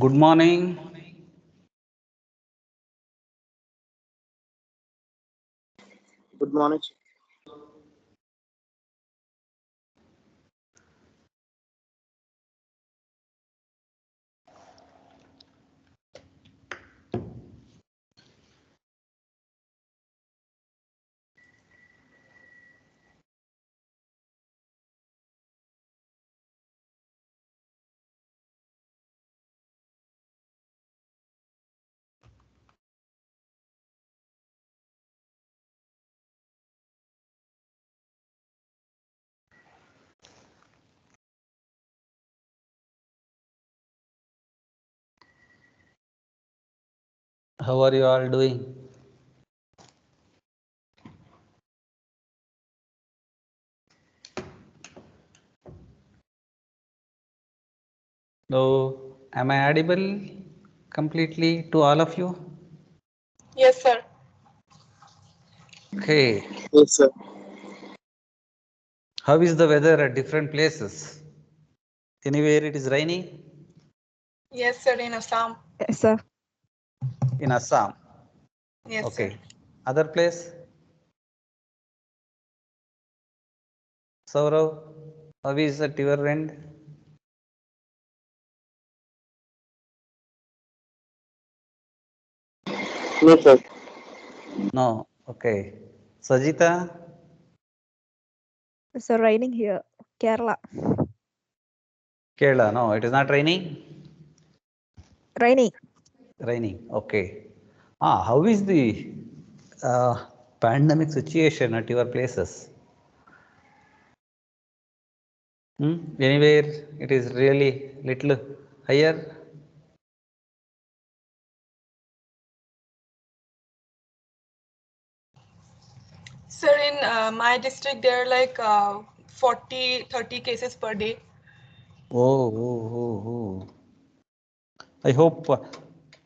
Good morning. Good morning. How are you all doing? So, am I audible completely to all of you? Yes, sir. Okay. Yes, sir. How is the weather at different places? Anywhere it is raining? Yes, sir, in Assam. Yes, sir. In Assam. Yes, sir. Okay. Other place? Saurav, how is at your end? No, sir. No. Okay. Sajita? It's raining here, Kerala. Kerala. No, it is not raining? Raining. Raining. Okay. How is the pandemic situation at your places? Anywhere it is really little higher? Sir, in my district, there are like 40, 30 cases per day. Oh. I hope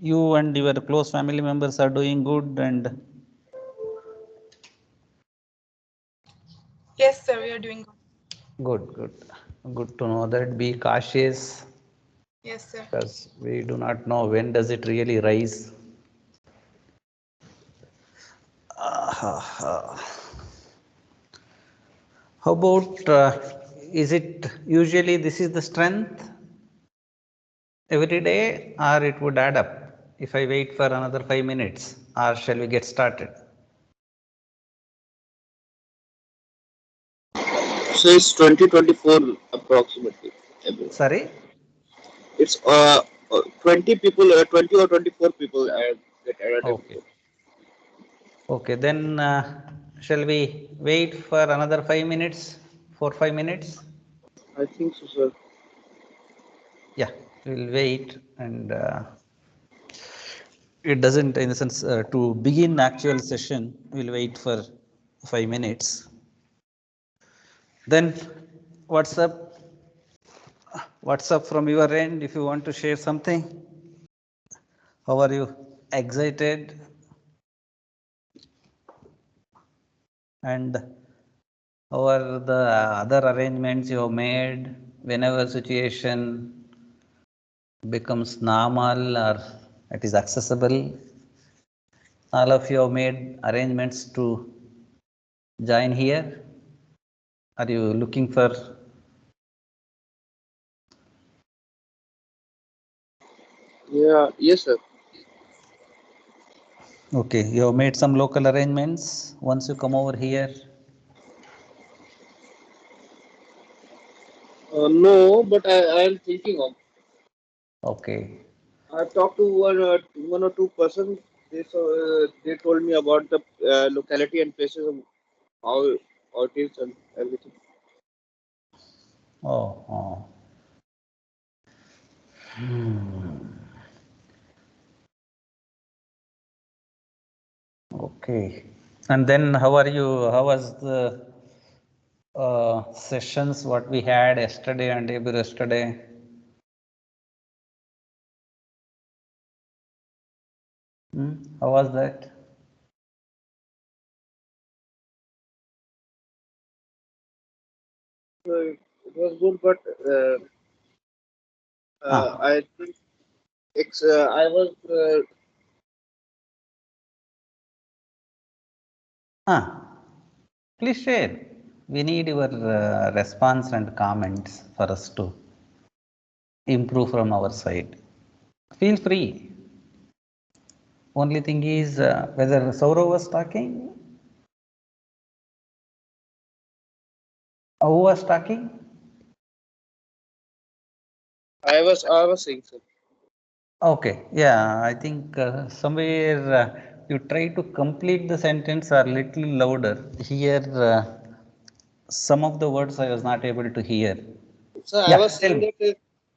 you and your close family members are doing good and Yes, sir, we are doing good. good. Good to know that. Be cautious Yes, sir. because we do not know when does it really rise. How about is it usually this is the strength every day or it would add up if I wait for another 5 minutes or shall we get started? So it's 2024 approximately. Sorry? It's 20 people, 20 or 24 people get added every Okay. day. Okay, then shall we wait for another 5 minutes? 4 5 minutes? I think so, sir. Yeah, we'll wait and it doesn't, in the sense, to begin actual session, we'll wait for 5 minutes. Then, what's up? What's up from your end if you want to share something? How are you? Excited? And how are the other arrangements you have made whenever situation becomes normal or it is accessible? All of you have made arrangements to join here. Are you looking for? Yeah, yes, sir. Okay, you have made some local arrangements once you come over here. No, but I am thinking of. Okay. I talked to one or two persons. They told me about the locality and places of how, how it is and everything. Oh. Okay. And then how are you? How was the sessions what we had yesterday and day before yesterday? How was that? So it was good, but Ah, I think I was Please share. We need your response and comments for us to improve from our side. Feel free. Only thing is whether Saurav was talking. Who was talking? I was saying so. Okay, yeah, I think somewhere you try to complete the sentence or little louder. Here, some of the words I was not able to hear. So I Yeah, was tell saying me.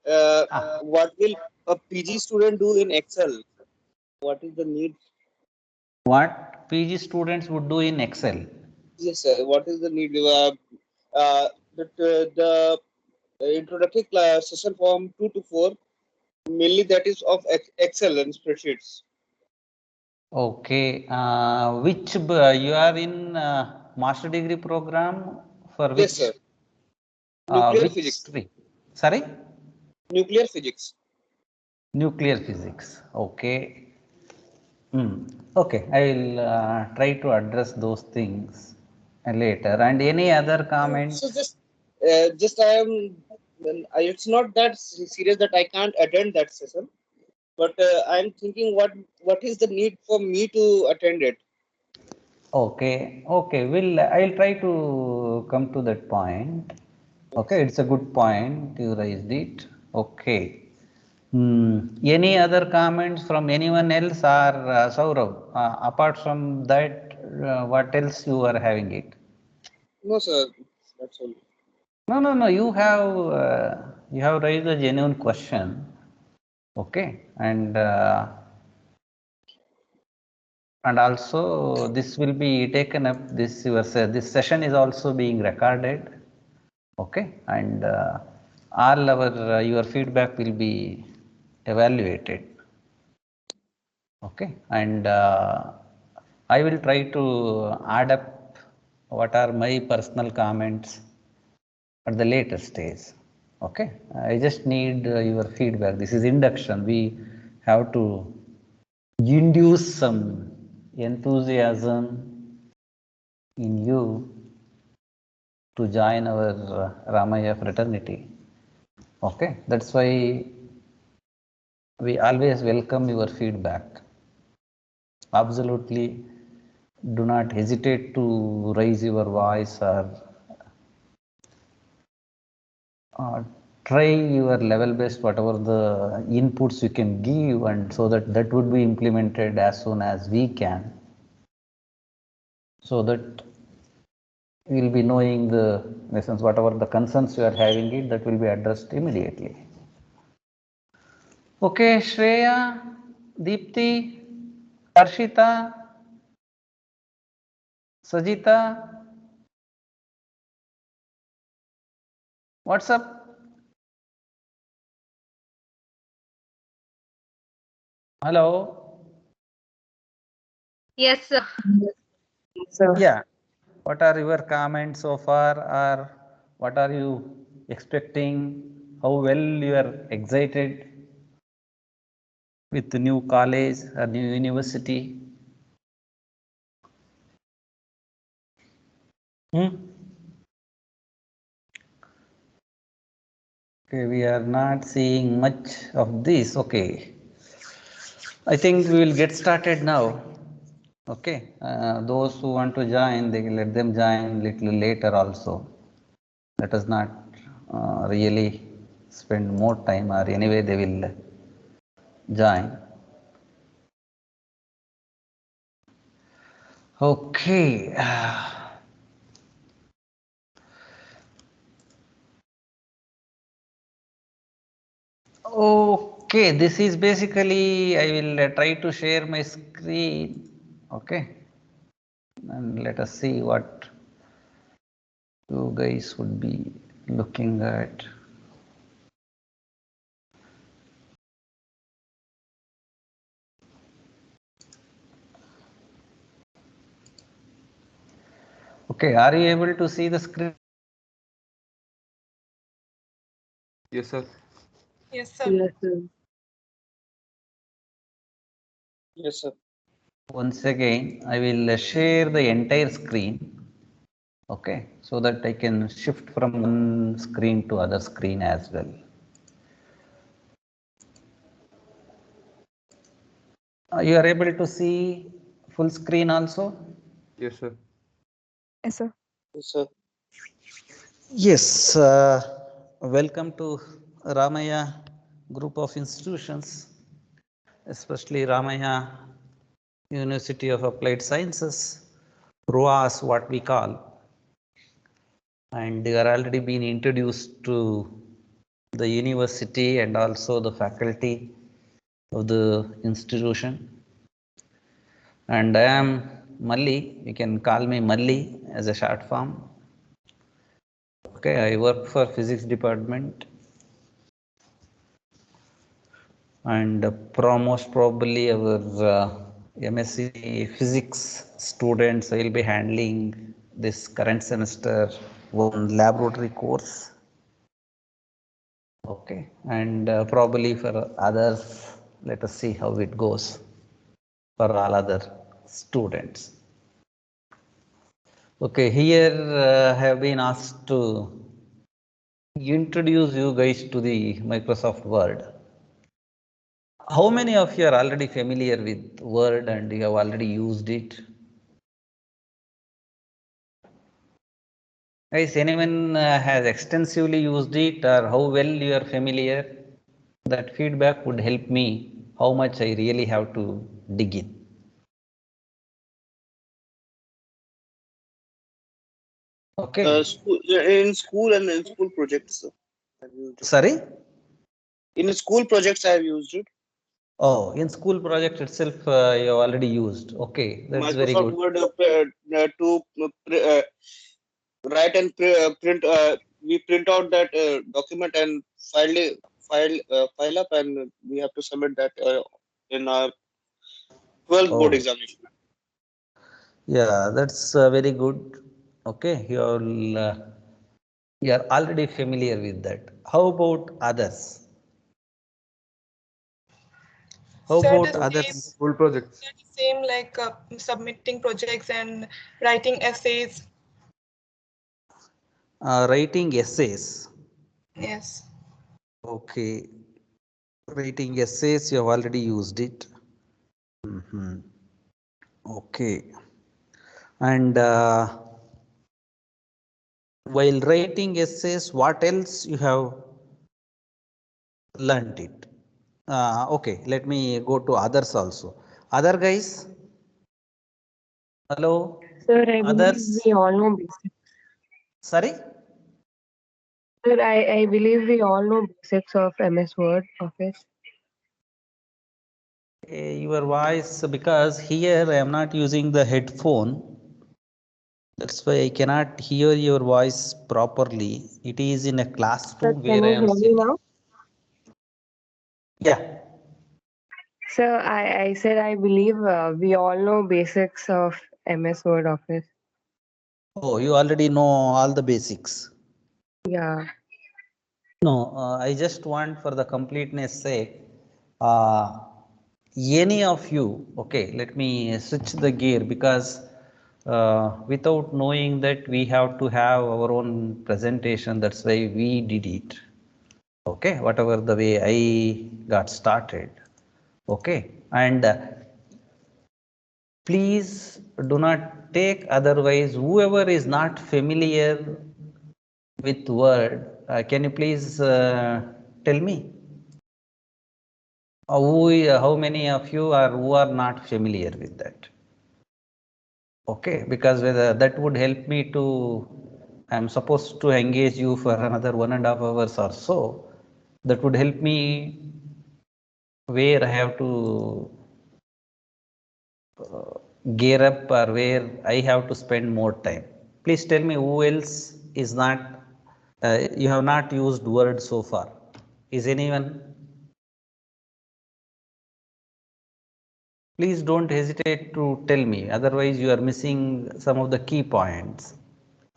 that what will a PG student do in Excel? What is the need? What PG students would do in Excel? Yes, sir. What is the need? The introductory class session form 2 to 4, mainly that is of Excel and spreadsheets. Okay, which you are in master degree program for Yes, which sir. Nuclear which physics. stream? Sorry, Nuclear physics. nuclear physics. Okay. Okay, I will try to address those things later. And any other So comments? just I am. It's not that serious that I can't attend that session, but I'm thinking what is the need for me to attend it? Okay, okay. I'll try to come to that point. Okay, Yes. it's a good point. You raised it. Okay. Any other comments from anyone else or Saurav? Apart from that, what else you are having it? No, sir. That's all. No, no, no. You have raised a genuine question. Okay, and also this will be taken up. This session is also being recorded. Okay, and all our your feedback will be evaluated. Okay, and I will try to add up what are my personal comments at the later stage. Okay, I just need your feedback. This is induction. We have to induce some enthusiasm in you to join our Ramaya fraternity. Okay, that's why we always welcome your feedback. Absolutely do not hesitate to raise your voice or try your level best, whatever the inputs you can give, and so that would be implemented as soon as we can, so that we will be knowing the lessons, whatever the concerns you are having it, that will be addressed immediately. Okay, Shreya, Deepti, Harshita, Sajita, what's up? Hello. Yes, sir. Yeah. What are your comments so far, or what are you expecting? How well you are excited with the new college or new university? Hmm? Okay, we are not seeing much of this. Okay, I think we will get started now. Okay, those who want to join, they can let them join little later also. Let us not really spend more time, or anyway they will join. Okay. Okay, this is basically, I will try to share my screen. Okay, and let us see what you guys would be looking at. Okay, are you able to see the screen? Yes, sir. Yes, sir. Yes, sir. Once again, I will share the entire screen. Okay, so that I can shift from one screen to other screen as well. You are able to see full screen also? Yes, sir. Yes, sir. Yes, sir. Yes, welcome to Ramaya group of institutions, especially Ramaya University of Applied Sciences, RUAS, what we call. And they are already been introduced to the university and also the faculty of the institution. And I am Malli, you can call me Malli as a short form. Okay, I work for physics department and most probably our MSc physics students will be handling this current semester one laboratory course. Okay, and probably for others, let us see how it goes for all other students. Okay, here I have been asked to introduce you guys to the Microsoft Word. How many of you are already familiar with Word and you have already used it? Guys, anyone has extensively used it or how well you are familiar? That feedback would help me how much I really have to dig in. Okay. In school and in school projects, sir, I've used it. Sorry? In school projects, I have used it. Oh, in school project itself, you have already used. Okay, that's very Microsoft good. Word to write and print. We print out that document and file up, and we have to submit that in our 12th board Oh, examination. yeah, that's very good. Okay, you are already familiar with that. How about others? How Sir, about the same, others? School projects. sir, the same like submitting projects and writing essays. Writing essays. Yes. Okay, writing essays, you have already used it. Okay, and while writing essays, what else you have learned it? Okay, let me go to others also. Other guys, hello, Sir, I believe others. we all know basics. Sorry, Sir, I believe we all know basics of MS Word Office. your voice because here I am not using the headphone. That's why I cannot hear your voice properly. It is in a Sir, classroom can where I you am hear me sitting. now? Yeah. Sir, I said I believe we all know basics of MS Word Office. Oh, you already know all the basics. Yeah. No, I just want for the completeness sake, uh, any of you, okay, let me switch the gear because without knowing that we have to have our own presentation, that's why we did it. Okay, whatever the way I got started. Okay, and please do not take otherwise whoever is not familiar with word, can you please tell me how many of you are who are not familiar with that? Okay, because whether that would help me to, I'm supposed to engage you for another 1.5 hours or so. That would help me where I have to gear up or where I have to spend more time. Please tell me who else is not, you have not used word so far. Is anyone? Please don't hesitate to tell me, otherwise you are missing some of the key points.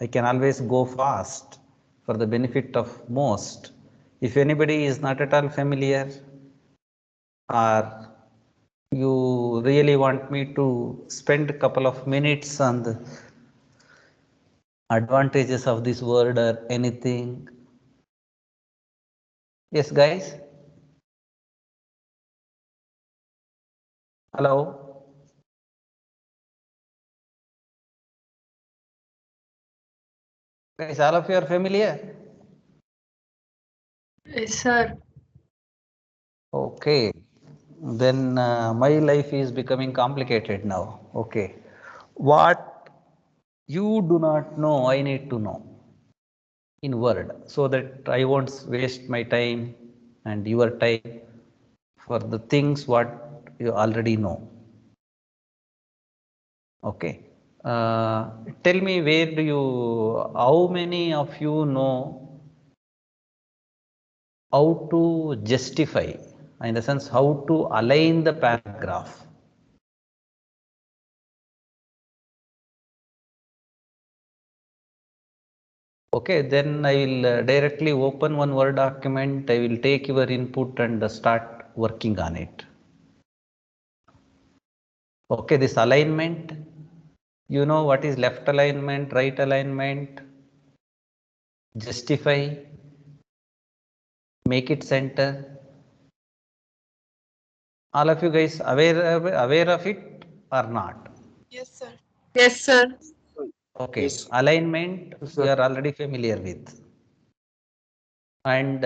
I can always go fast for the benefit of most. If anybody is not at all familiar or you really want me to spend a couple of minutes on the advantages of this word or anything? Yes, guys? Hello? Guys, all of you are familiar? Yes, sir. Okay. Then my life is becoming complicated now. Okay. What you do not know, I need to know in word so that I won't waste my time and your time for the things what you already know. Okay. Tell me how many of you know how to justify, in the sense, how to align the paragraph? Okay, then I will directly open one Word document. I will take your input and start working on it. Okay, this alignment, you know what is left alignment, right alignment, justify, make it center. All of you guys aware of it or not? Yes, sir. Yes, sir. Okay, Yes. alignment Yes, you sir. are already familiar with. And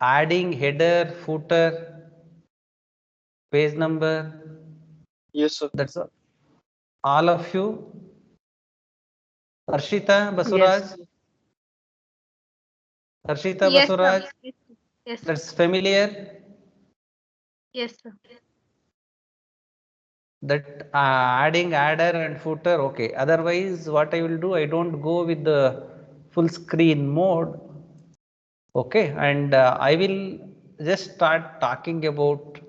adding header, footer, page number, Yes, sir. that's all of you. Harshita, Yes. Basuraj, Harshita, Yes, sir. Basuraj, Yes, sir. Yes, sir. that's familiar. Yes, sir. That adding adder and footer, okay. Otherwise, what I will do, I don't go with the full screen mode. Okay, and I will just start talking about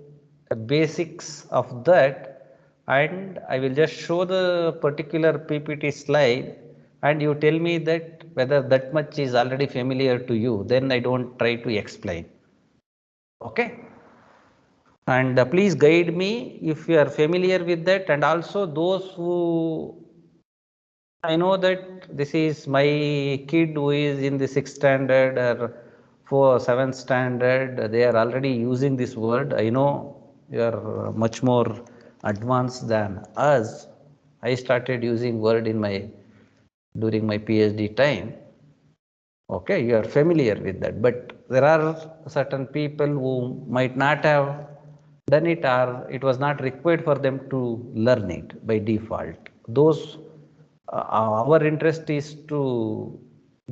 the basics of that, and I will just show the particular PPT slide, and you tell me that whether that much is already familiar to you, then I don't try to explain. Okay, and please guide me if you are familiar with that, and also those who, I know that this is my kid who is in the sixth standard or seventh standard. They are already using this word. I know you are much more advanced than us. I started using word in my during my PhD time. Okay, you are familiar with that. But there are certain people who might not have done it, or it was not required for them to learn it by default. Those our interest is to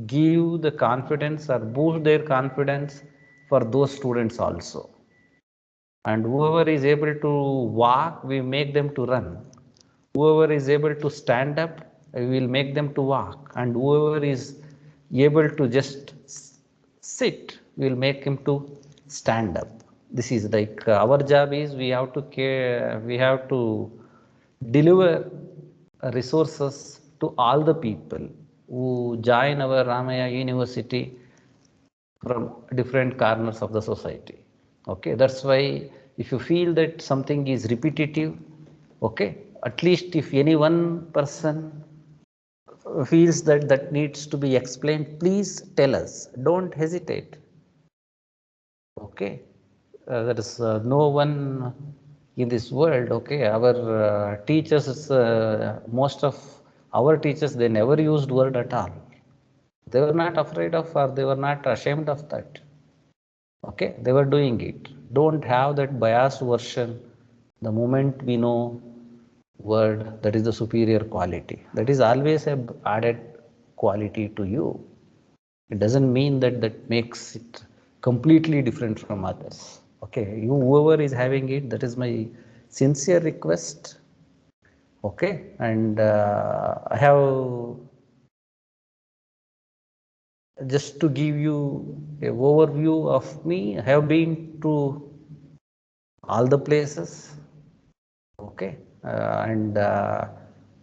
give the confidence or boost their confidence for those students also. And whoever is able to walk, we make them to run. Whoever is able to stand up, we will make them to walk. And whoever is able to just sit, we will make him to stand up. This is like our job is we have to care, we have to deliver resources to all the people who join our Ramaya University from different corners of the society. Okay, that's why if you feel that something is repetitive, okay, at least if any one person feels that that needs to be explained, please tell us, don't hesitate. Okay, there is no one in this world. Okay, our teachers, most of our teachers, they never used word at all. They were not afraid of, or they were not ashamed of that. Okay, they were doing it. Don't have that biased version. The moment we know word, that is the superior quality, that is always a added quality to you. It doesn't mean that that makes it completely different from others. Okay, you whoever is having it, that is my sincere request. Okay, and I have just to give you a overview of me. I have been to all the places. Okay, and I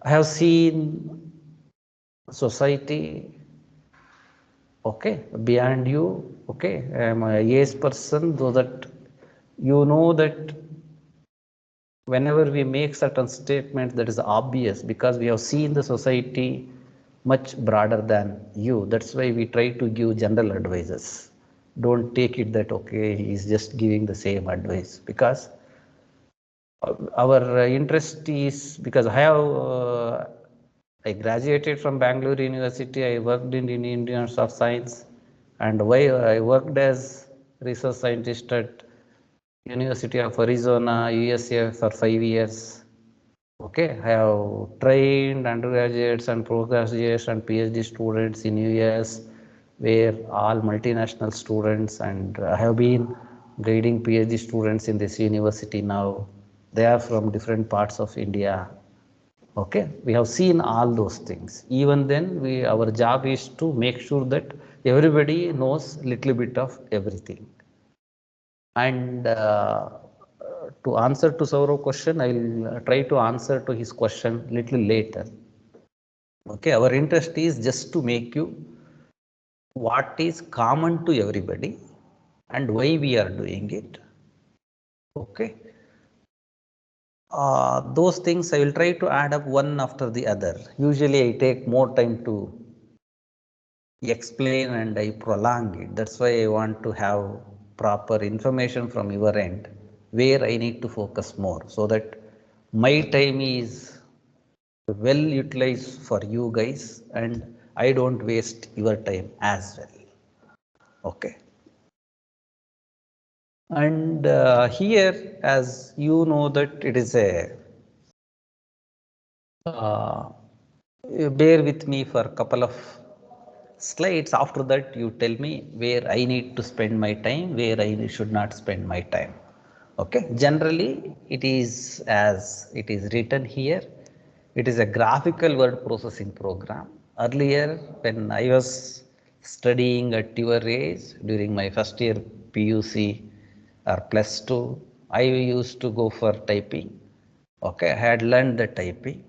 have seen society. Okay, beyond you. Okay, I am a yes person, so that you know that whenever we make certain statements that is obvious, because we have seen the society much broader than you. That's why we try to give general advices. Don't take it that, okay, he's just giving the same advice, because our interest is, because I graduated from Bangalore University. I worked in Indian Institute of Science, and why I worked as research scientist at University of Arizona, USA for 5 years. Okay, I have trained undergraduates and postgraduates and PhD students in US, where all multinational students, and I have been guiding PhD students in this university now. They are from different parts of India. Okay, we have seen all those things. Even then, our job is to make sure that everybody knows little bit of everything. And to answer to Saurav's question, I will try to answer to his question little later. Okay, our interest is just to make you what is common to everybody and why we are doing it. Okay, those things I will try to add up one after the other. Usually I take more time to explain and I prolong it. That's why I want to have proper information from your end where I need to focus more, so that my time is well utilized for you guys and I don't waste your time as well. Okay. And here, as you know, that it is a uh, bear with me for a couple of slides. After that, you tell me where I need to spend my time, where I should not spend my time. Okay, generally it is as it is written here. It is a graphical word processing program. Earlier, when I was studying at your age during my first year PUC or plus two, I used to go for typing. Okay, I had learned the typing.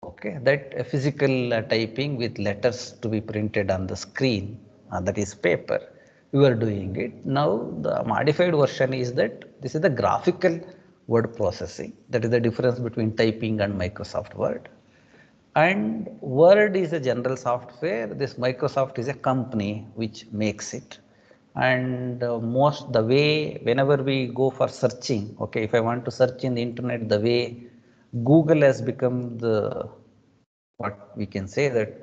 Okay, that physical typing with letters to be printed on the screen, that is paper. We are doing it. Now the modified version is that this is the graphical word processing. That is the difference between typing and Microsoft Word. And Word is a general software. This Microsoft is a company which makes it. And most the way whenever we go for searching, okay, if I want to search in the internet, the way Google has become the, what we can say, that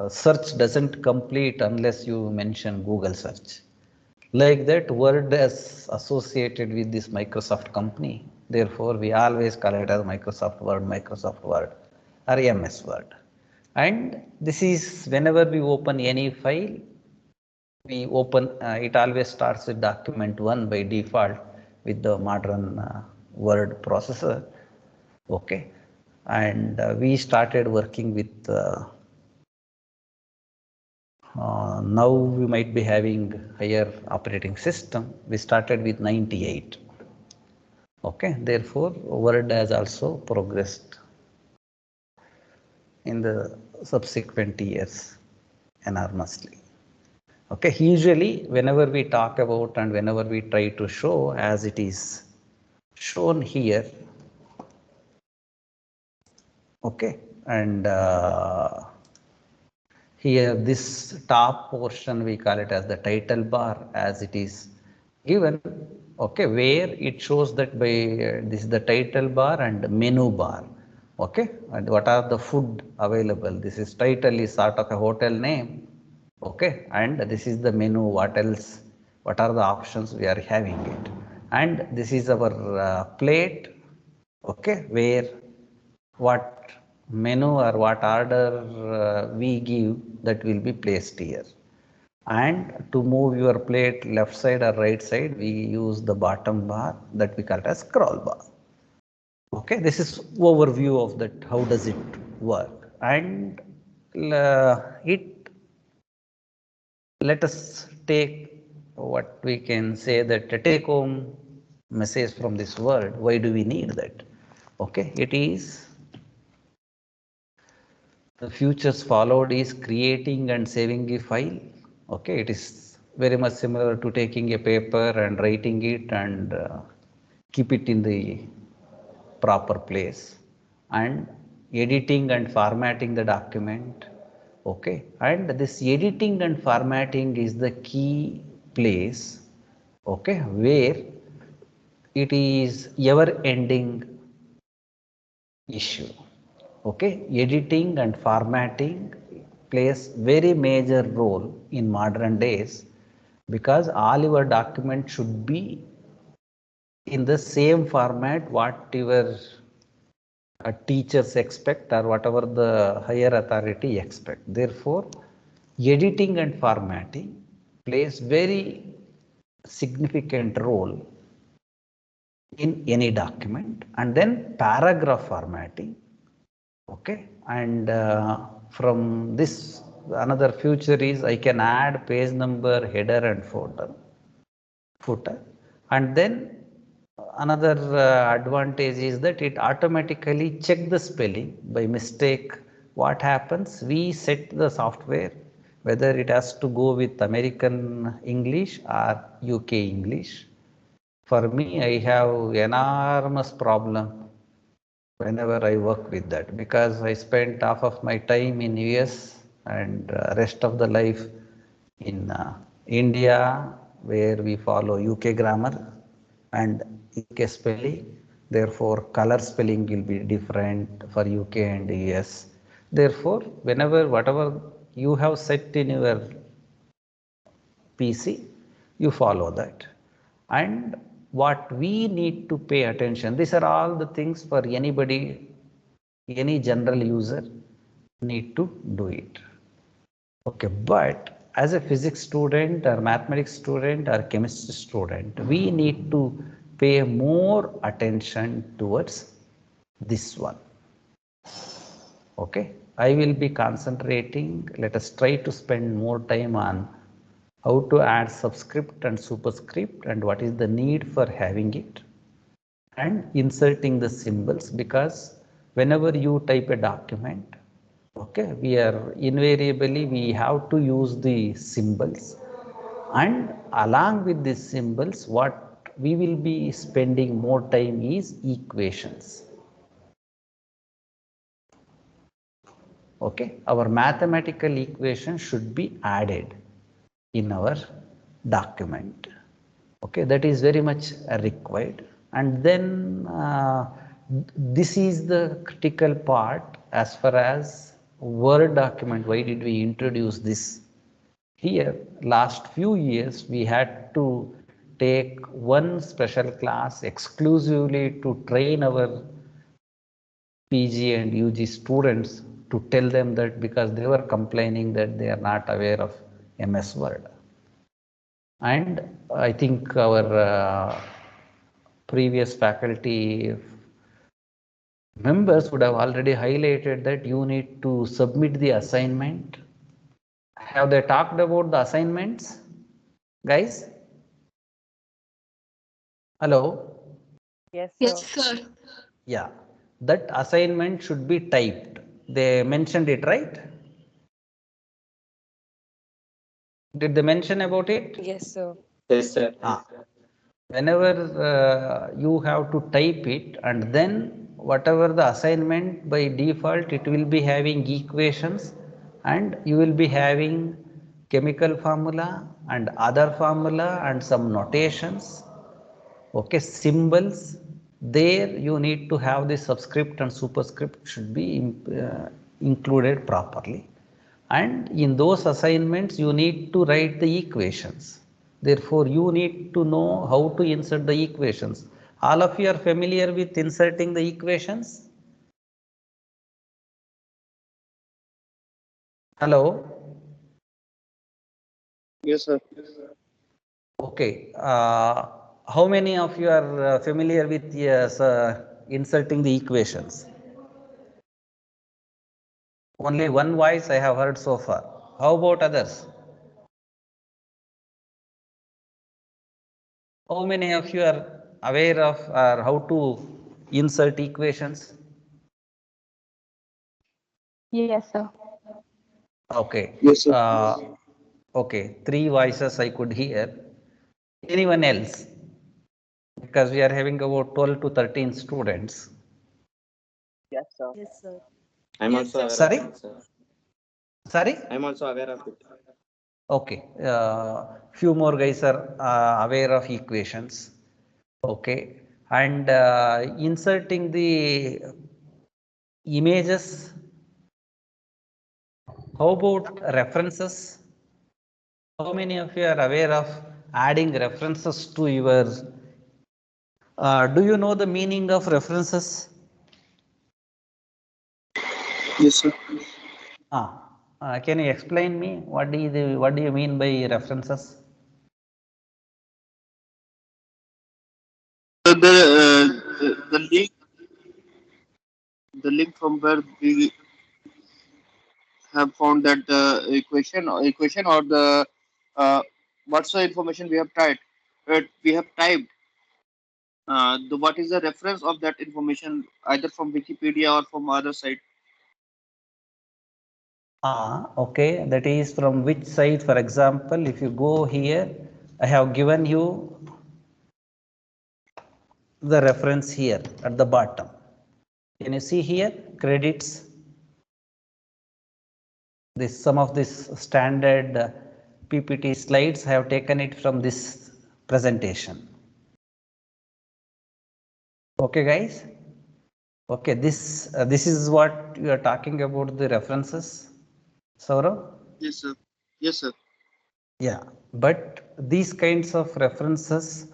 search doesn't complete unless you mention Google search. Like that, Word is associated with this Microsoft company. Therefore, we always call it as Microsoft Word, or MS Word. And this is whenever we open any file, we open, it always starts with document 1 by default with the modern word processor. Okay. And we started working with now we might be having higher operating system. We started with 98. Okay, therefore Word has also progressed in the subsequent years enormously. Okay, usually whenever we talk about and whenever we try to show, as it is shown here, okay, and here this top portion we call it as the title bar, as it is given, okay, where it shows that by this is the title bar and menu bar, okay, and what are the food available. This is title is sort of a hotel name, okay, and this is the menu, what else, what are the options we are having it, and this is our plate, okay, where what menu or what order we give, that will be placed here. And to move your plate left side or right side, we use the bottom bar, that we call it as scroll bar. Okay, this is overview of that, how does it work. And it, let us take what we can say that a take home message from this word. Why do we need that? Okay, it is the features followed is creating and saving a file. Okay, it is very much similar to taking a paper and writing it and keep it in the proper place, and editing and formatting the document. Okay, and this editing and formatting is the key place, okay, where it is ever ending issue. Okay, editing and formatting plays very major role in modern days, because all your documents should be in the same format what your teachers expect or whatever the higher authority expect. Therefore, editing and formatting plays very significant role in any document. And then paragraph formatting. Okay, and from this, another feature is I can add page number, header and footer. And then another advantage is that it automatically check the spelling by mistake. What happens, we set the software whether it has to go with American English or UK English. For me, I have enormous problem whenever I work with that, because I spent half of my time in US and rest of the life in India, where we follow UK grammar and UK spelling. Therefore, color spelling will be different for UK and US. Therefore, whenever whatever you have set in your PC, you follow that. And what we need to pay attention, these are all the things for anybody, any general user need to do it. Okay, but as a physics student or mathematics student or chemistry student, we need to pay more attention towards this one. Okay, I will be concentrating. Let us try to spend more time on how to add subscript and superscript and what is the need for having it, and inserting the symbols, because whenever you type a document, okay, we are invariably we have to use the symbols, and along with these symbols what we will be spending more time is equations. Okay, our mathematical equation should be added in our document. Okay, that is very much required. And then this is the critical part as far as Word document. Why did we introduce this? Here, last few years, we had to take one special class exclusively to train our PG and UG students, to tell them that, because they were complaining that they are not aware of MS Word. And I think our previous faculty members would have already highlighted that you need to submit the assignment. Have they talked about the assignments, guys? Hello? Yes, Yes, sir. sir. Yeah, that assignment should be typed. They mentioned it, right? Did they mention about it? Yes, sir. Yes, sir. Whenever you have to type it, and then whatever the assignment, by default it will be having equations, and you will be having chemical formula and other formula and some notations. Okay, symbols. There you need to have the subscript and superscript should be included properly. And in those assignments, you need to write the equations. Therefore, you need to know how to insert the equations. All of you are familiar with inserting the equations? Hello? Yes, sir. Okay. How many of you are familiar with inserting the equations? Only one voice I have heard so far. How about others? How many of you are aware of how to insert equations? Yes, sir. Okay. Yes, sir. Okay. Three voices I could hear. Anyone else? Because we are having about 12 to 13 students. Yes, sir. I'm Yes, also sir. aware Sorry? of it, sir. Sorry? I'm also aware of it. Okay. Few more guys are aware of equations. Okay. And inserting the images. How about references? How many of you are aware of adding references to your? Do you know the meaning of references? Yes, sir. Can you explain me what do you mean by references? So the link from where we have found that equation or the what's the information we have typed. We have typed the what is the reference of that information either from Wikipedia or from other site. Okay. That is from which site? For example, if you go here, I have given you the reference here at the bottom. Can you see here? Credits. This some of this standard PPT slides I have taken it from this presentation. Okay, guys. Okay, this is what you are talking about the references, Saurav. Yes, sir. Yes, sir. Yeah, but these kinds of references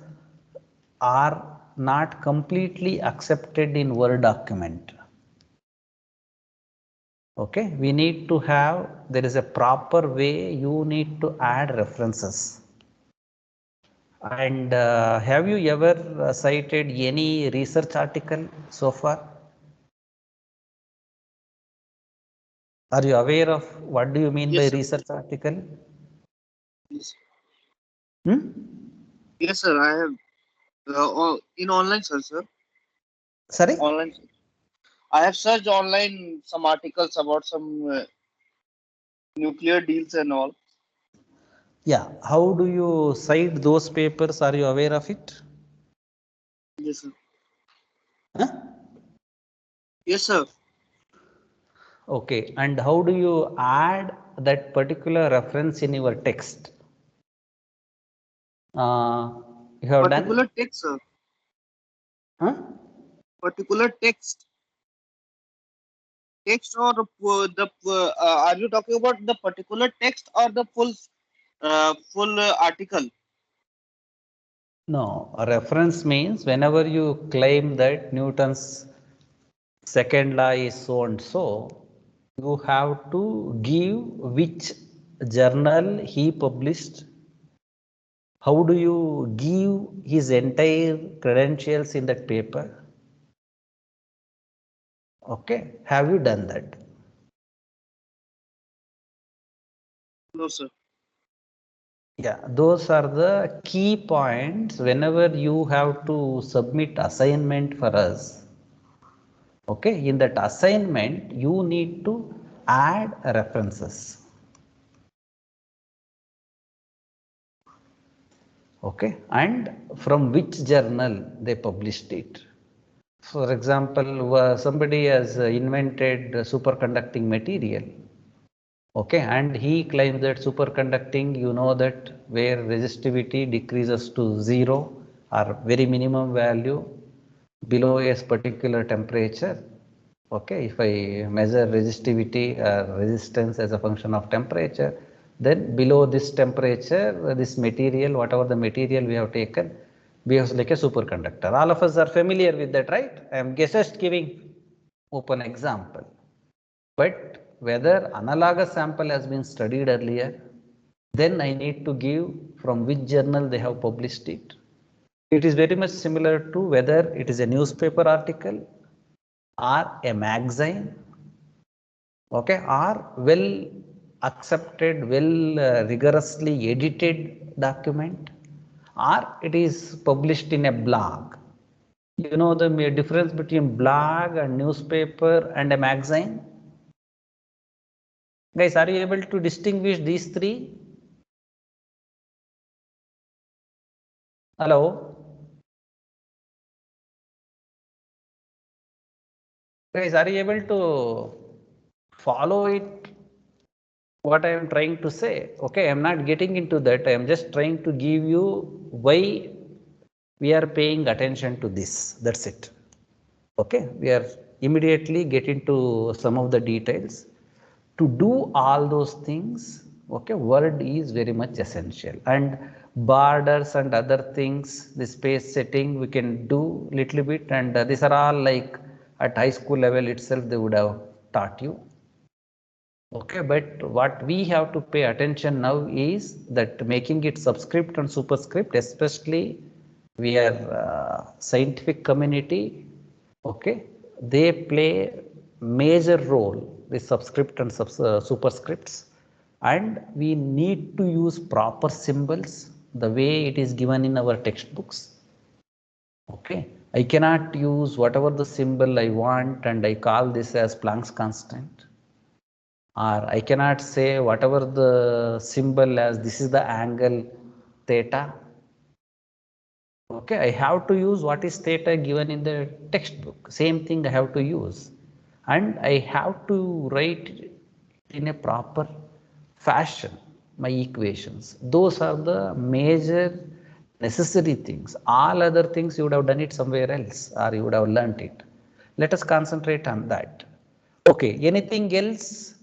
are not completely accepted in Word document. Okay, we need to have, there is a proper way you need to add references. And have you ever cited any research article so far? Are you aware of what do you mean by Yes, sir. research article? Yes, Hmm? yes, sir. I have in online search, sir. Sorry? Online. I have searched online some articles about some nuclear deals and all. Yeah. How do you cite those papers? Are you aware of it? Yes, sir. Huh? Yes, sir. Okay. And how do you add that particular reference in your text? Uh, you have Particular done? text, sir. Huh? Particular text or are you talking about the particular text or the full article? No. A reference means whenever you claim that Newton's second law is so and so, you have to give which journal he published. How do you give his entire credentials in that paper? Okay, have you done that? No, sir. Yeah, those are the key points whenever you have to submit assignment for us. Okay, in that assignment, you need to add references. Okay, and from which journal they published it. For example, somebody has invented superconducting material. Okay, and he claims that superconducting, you know that where resistivity decreases to zero or very minimum value below a particular temperature. Okay, if I measure resistivity or resistance as a function of temperature, then below this temperature, this material, whatever the material we have taken, behaves like a superconductor. All of us are familiar with that, right? I am just giving open example. But whether analogous sample has been studied earlier, then I need to give from which journal they have published it. It is very much similar to whether it is a newspaper article or a magazine, okay, or well accepted, well rigorously edited document, or it is published in a blog. You know the difference between blog and newspaper and a magazine? Guys, are you able to distinguish these three? Hello? Guys, are you able to follow it? What I am trying to say? Okay, I am not getting into that. I am just trying to give you why we are paying attention to this. That's it. Okay, we are immediately get into some of the details. To do all those things, okay, word is very much essential, and borders and other things, the space setting we can do little bit, and these are all like at high school level itself they would have taught you. Okay, but what we have to pay attention now is that making it subscript and superscript, especially we are scientific community, okay, they play major role, the subscript and superscripts, and we need to use proper symbols the way it is given in our textbooks. Okay, I cannot use whatever the symbol I want and I call this as Planck's constant, or I cannot say whatever the symbol as this is the angle theta. Okay, I have to use what is theta given in the textbook. Same thing I have to use, and I have to write it in a proper fashion my equations. Those are the major necessary things. All other things you would have done it somewhere else, or you would have learnt it. Let us concentrate on that. Okay, anything else,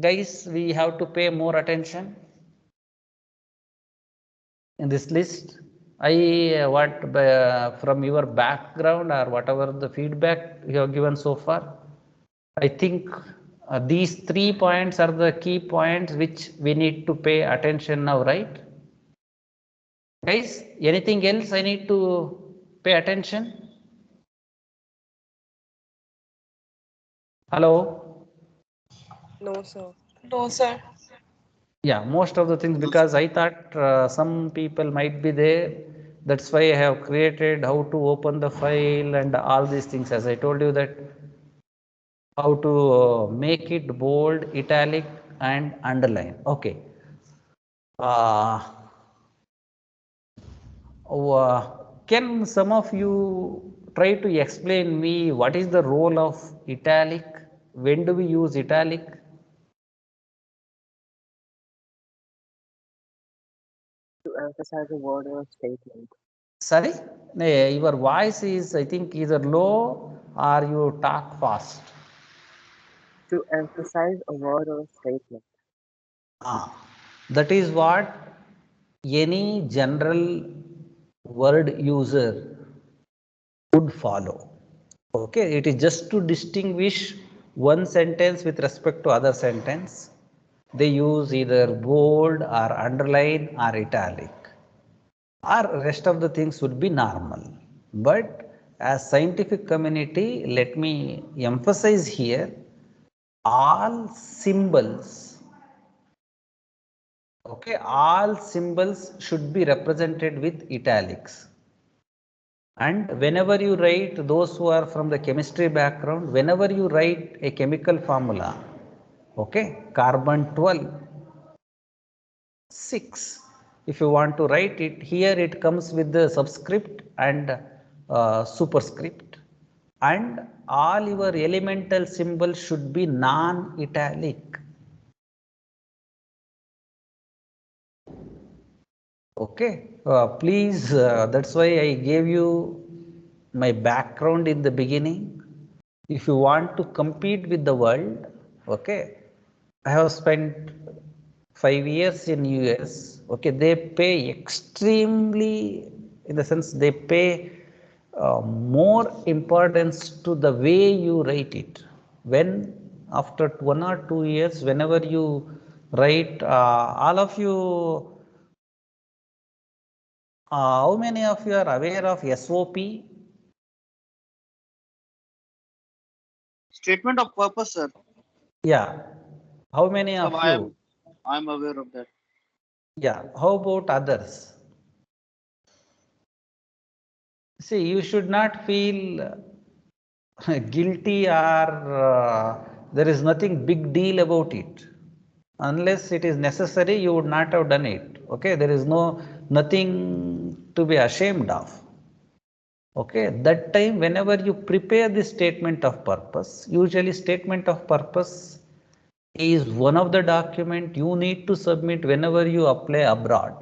guys? We have to pay more attention in this list. I what from your background or whatever the feedback you have given so far, I think these 3 points are the key points which we need to pay attention now, right? Guys, anything else I need to pay attention? Hello? No, sir. No, sir. Yeah, most of the things, because I thought some people might be there. That's why I have created how to open the file and all these things. As I told you that how to make it bold, italic and underline. Okay. Uh, can some of you try to explain me what is the role of italic? When do we use italic? To emphasize a word or statement. Sorry? Your voice is, I think, either low or you talk fast. To emphasize a word or statement. Ah, that is what any general word user would follow. Okay, it is just to distinguish one sentence with respect to other sentence. They use either bold or underline or italic, or rest of the things would be normal. But as scientific community, let me emphasize here, all symbols, okay, all symbols should be represented with italics. And whenever you write, those who are from the chemistry background, whenever you write a chemical formula, okay, carbon 12, 6, if you want to write it, here it comes with the subscript and superscript, and all your elemental symbols should be non-italic. Okay, please, that's why I gave you my background in the beginning. If you want to compete with the world, okay, I have spent 5 years in US. Okay, they pay extremely, in the sense they pay more importance to the way you write it. When after 1 or 2 years, whenever you write, all of you, how many of you are aware of SOP? Statement of purpose, sir. Yeah. How many So of you? I'm aware of that. Yeah. How about others? See, you should not feel guilty, or there is nothing big deal about it. Unless it is necessary, you would not have done it. Okay, there is nothing to be ashamed of. Okay, that time whenever you prepare the statement of purpose, usually statement of purpose is one of the document you need to submit whenever you apply abroad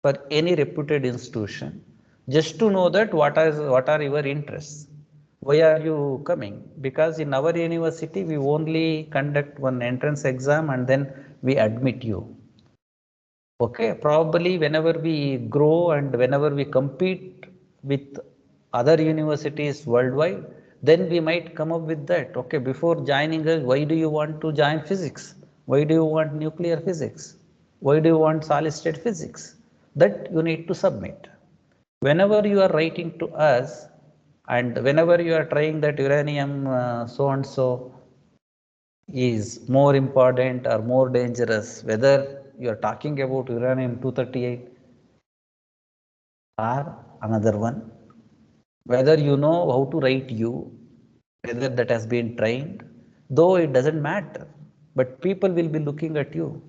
for any reputed institution, just to know that what are your interests, why are you coming, because in our university we only conduct one entrance exam and then we admit you. Okay, probably whenever we grow and whenever we compete with other universities worldwide, then we might come up with that. Okay, before joining us, why do you want to join physics? Why do you want nuclear physics? Why do you want solid state physics? That you need to submit. Whenever you are writing to us and whenever you are trying that uranium so and so is more important or more dangerous, whether you are talking about uranium 238 or another one, whether you know how to write U, whether that has been trained, though it doesn't matter, but people will be looking at you,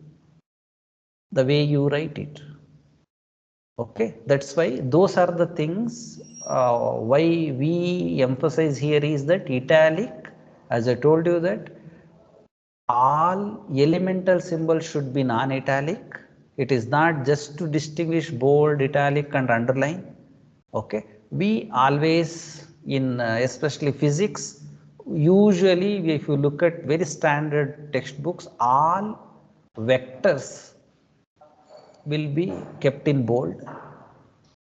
the way you write it. Okay, that's why those are the things why we emphasize here is that italic, as I told you that all elemental symbols should be non-italic. It is not just to distinguish bold, italic and underline. Okay, we always in especially physics, usually if you look at very standard textbooks, all vectors will be kept in bold.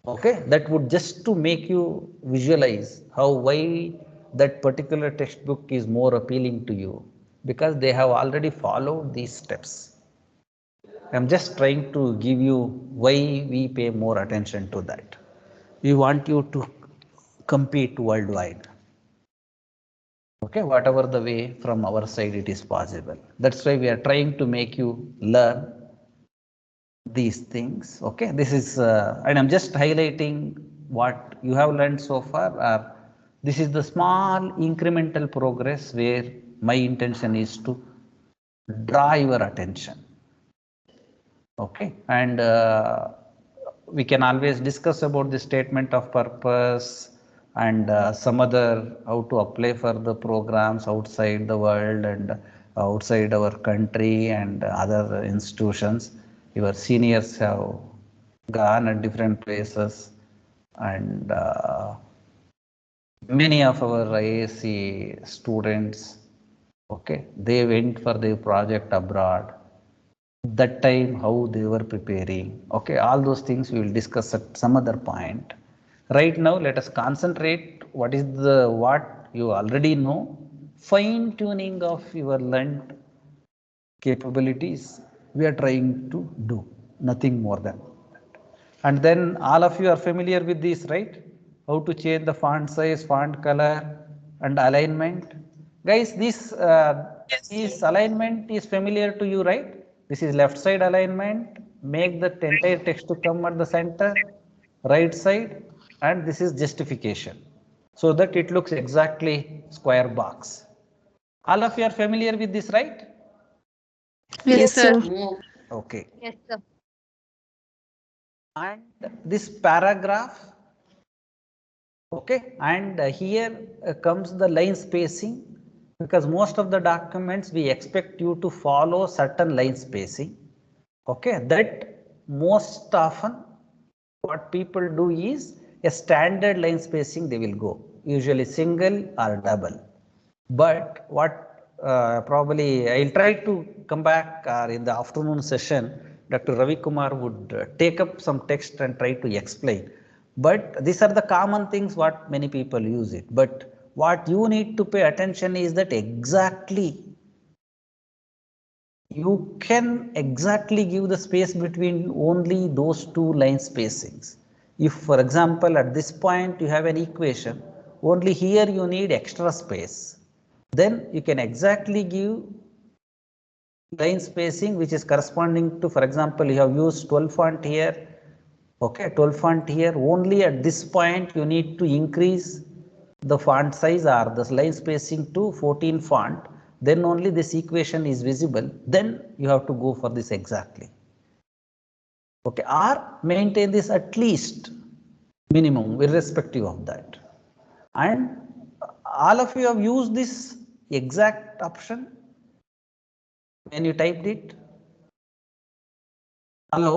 Okay, that would just to make you visualize how why that particular textbook is more appealing to you, because they have already followed these steps. I'm just trying to give you why we pay more attention to that. We want you to compete worldwide. Okay, whatever the way from our side it is possible. That's why we are trying to make you learn these things. Okay, this is and I'm just highlighting what you have learned so far. This is the small incremental progress where my intention is to draw your attention. Okay, and we can always discuss about the statement of purpose and some other how to apply for the programs outside the world and outside our country and other institutions. Your seniors have gone at different places, and many of our IAC students, okay, they went for their project abroad. That time how they were preparing. Okay, all those things we will discuss at some other point. Right now let us concentrate what is the what you already know, fine tuning of your learned capabilities we are trying to do, nothing more than. And then all of you are familiar with this, right? How to change the font size, font color and alignment. Guys, this alignment is familiar to you, right? This is left side alignment. Make the entire text to come at the center, right side, and this is justification. So that it looks exactly square box. All of you are familiar with this, right? Yes, sir. Okay. Yes, sir. And this paragraph, okay, and here comes the line spacing, because most of the documents we expect you to follow certain line spacing. Okay, that most often what people do is a standard line spacing they will go, usually single or double. But what probably I'll try to come back in the afternoon session, Dr. Ravi Kumar would take up some text and try to explain. But these are the common things what many people use it. But what you need to pay attention is that exactly you can exactly give the space between only those two line spacings. If for example at this point you have an equation, only here you need extra space, then you can exactly give line spacing which is corresponding to, for example, you have used 12 font here, okay, 12 font here, only at this point you need to increase the font size or the line spacing to 14 font, then only this equation is visible, then you have to go for this exactly. Okay, or maintain this at least minimum irrespective of that. And all of you have used this exact option when you typed it. Hello?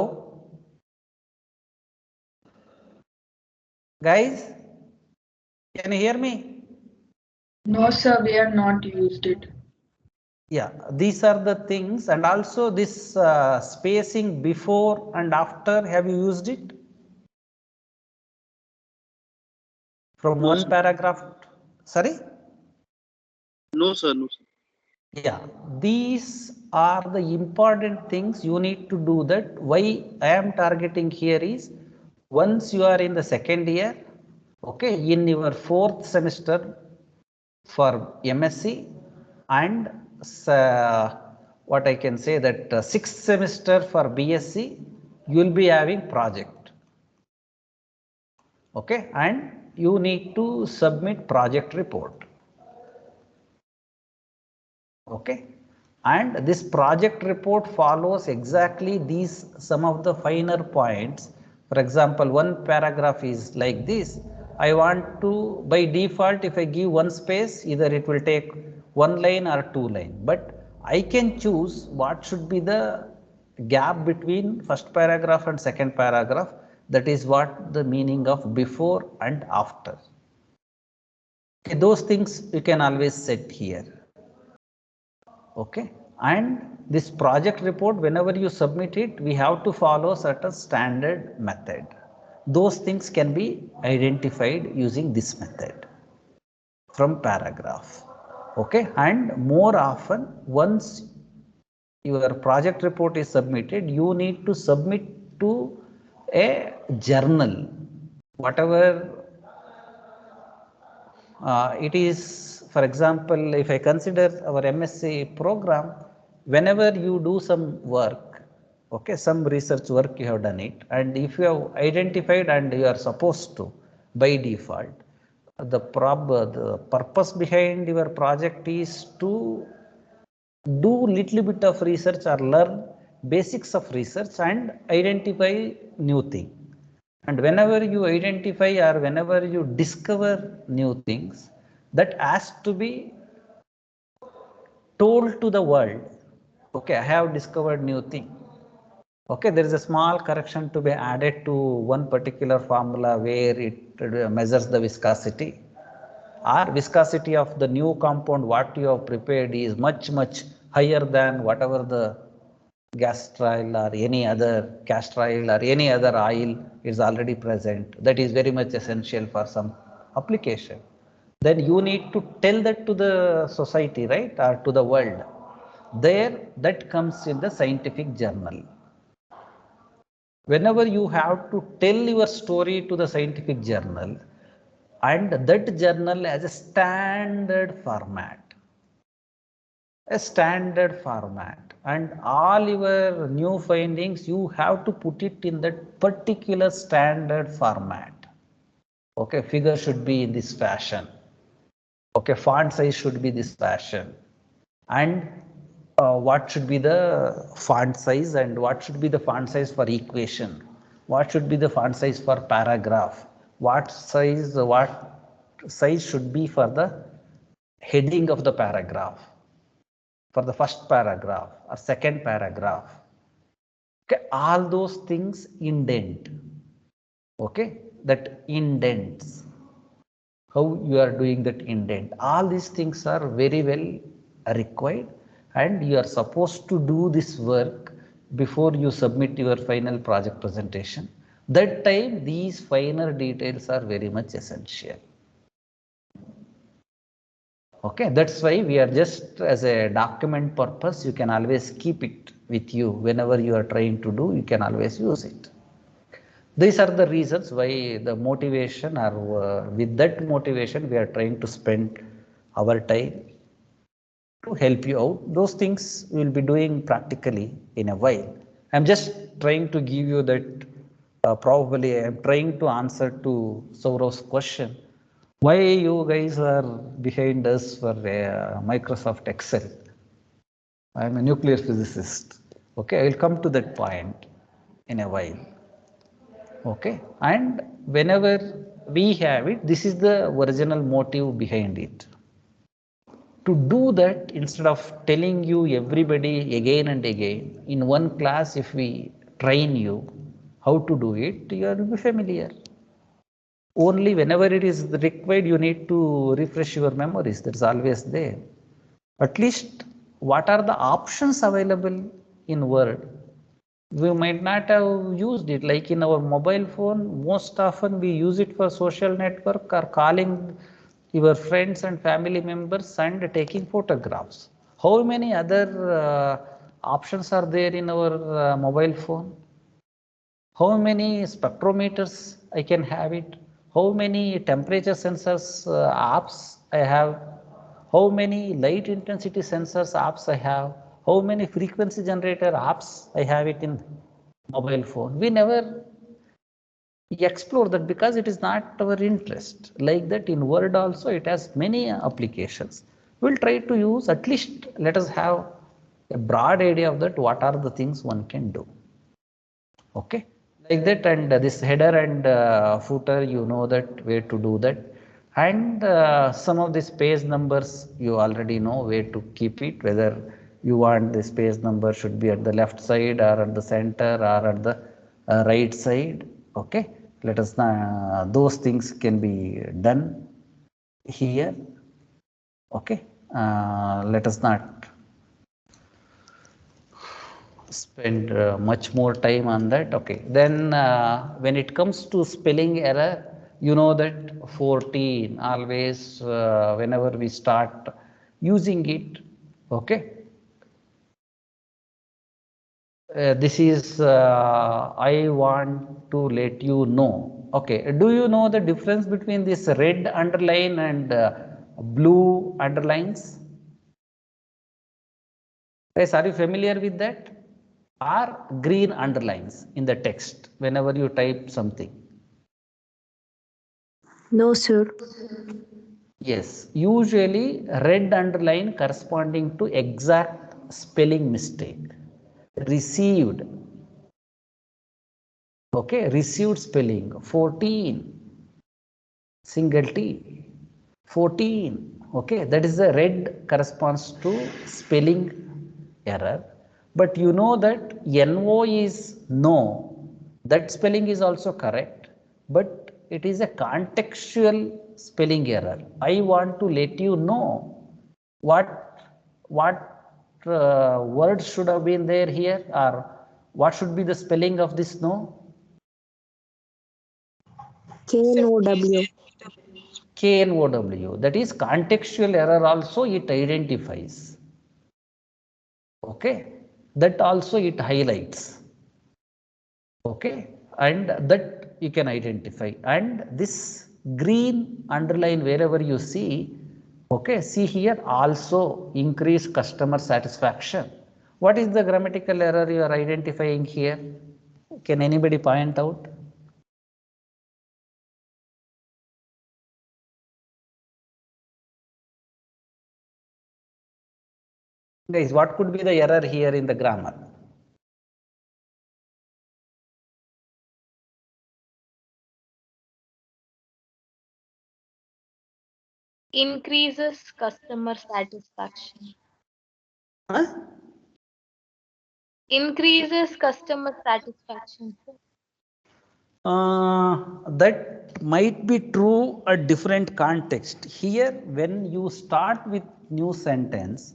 Guys, can you hear me? No, sir, we have not used it. Yeah, these are the things, and also this spacing before and after, have you used it? From No, one sir. paragraph, sorry? No, sir. No, sir. Yeah, these are the important things you need to do. That why I am targeting here is, once you are in the second year, okay, in your fourth semester for MSc, and what I can say that sixth semester for BSc, you will be having project, okay, and you need to submit project report. Okay, and this project report follows exactly these some of the finer points. For example, one paragraph is like this. I want to, by default, if I give one space, either it will take one line or two line, but I can choose what should be the gap between first paragraph and second paragraph. That is what the meaning of before and after. Okay, those things you can always set here. Okay, and this project report, whenever you submit it, we have to follow certain standard method. Those things can be identified using this method from paragraph. Okay, and more often, once your project report is submitted, you need to submit to a journal, whatever it is. For example, if I consider our MSc program, whenever you do some work, okay, some research work you have done it, and if you have identified and you are supposed to, by default, the purpose behind your project is to do little bit of research or learn basics of research and identify new thing. And whenever you identify or whenever you discover new things, that has to be told to the world. Okay, I have discovered new thing. Okay, there is a small correction to be added to one particular formula where it measures the viscosity, or viscosity of the new compound what you have prepared is much higher than whatever the gas oil or any other castor oil or any other oil is already present. That is very much essential for some application. Then you need to tell that to the society, right, or to the world. There, that comes in the scientific journal. Whenever you have to tell your story to the scientific journal, and that journal has a standard format, and all your new findings you have to put it in that particular standard format. Okay, figure should be in this fashion. Okay, font size should be this fashion, and what should be the font size, and what should be the font size for equation, what should be the font size for paragraph, what size should be for the heading of the paragraph, for the first paragraph or second paragraph. Okay, all those things indent. Okay, that indents, how you are doing that indent, all these things are very well required, and you are supposed to do this work before you submit your final project presentation. That time these finer details are very much essential. Okay, that's why we are just as a document purpose, you can always keep it with you whenever you are trying to do, you can always use it. These are the reasons why the motivation, or with that motivation we are trying to spend our time to help you out. Those things we will be doing practically in a while. I'm just trying to give you that, probably I'm trying to answer to Saurav's question. Why you guys are behind us for Microsoft Excel? I'm a nuclear physicist. Okay, I will come to that point in a while. Okay, and whenever we have it, this is the original motive behind it. To do that, instead of telling you everybody again and again, in one class, if we train you how to do it, you will be familiar. Only whenever it is required, you need to refresh your memories. That's always there. At least what are the options available in Word? We might not have used it, like in our mobile phone. Most often we use it for social network or calling your friends and family members and taking photographs. How many other options are there in our mobile phone? How many spectrometers I can have it? How many temperature sensors apps I have? How many light intensity sensors apps I have? How many frequency generator apps I have it in mobile phone? We never explore that because it is not our interest. Like that in Word also it has many applications. We'll try to use, at least let us have a broad idea of that, what are the things one can do. Okay, like that, and this header and footer, you know that where to do that, and some of these page numbers you already know where to keep it, whether you want this page number should be at the left side or at the center or at the right side. Okay, let us those things can be done here. Okay, let us not spend much more time on that. Okay, then when it comes to spelling error, you know that 14 always whenever we start using it. Okay, this is I want to let you know. Okay, do you know the difference between this red underline and blue underlines? Guys, are you familiar with that? Or green underlines in the text whenever you type something? No, sir. Yes, usually red underline corresponding to exact spelling mistake. Received. Okay, received spelling 14, single T, 14. Okay, that is the red corresponds to spelling error. But you know that NO is no. That spelling is also correct, but it is a contextual spelling error. I want to let you know what words should have been there here, or what should be the spelling of this no? KNOW. KNOW. That is contextual error also it identifies. Okay, that also it highlights. Okay, and that you can identify, and this green underline wherever you see, okay, see here also increase customer satisfaction. What is the grammatical error you are identifying here? Can anybody point out? Guys, what could be the error here in the grammar? Increases customer satisfaction. Huh? Increases customer satisfaction. That might be true a different context. Here, when you start with new sentence,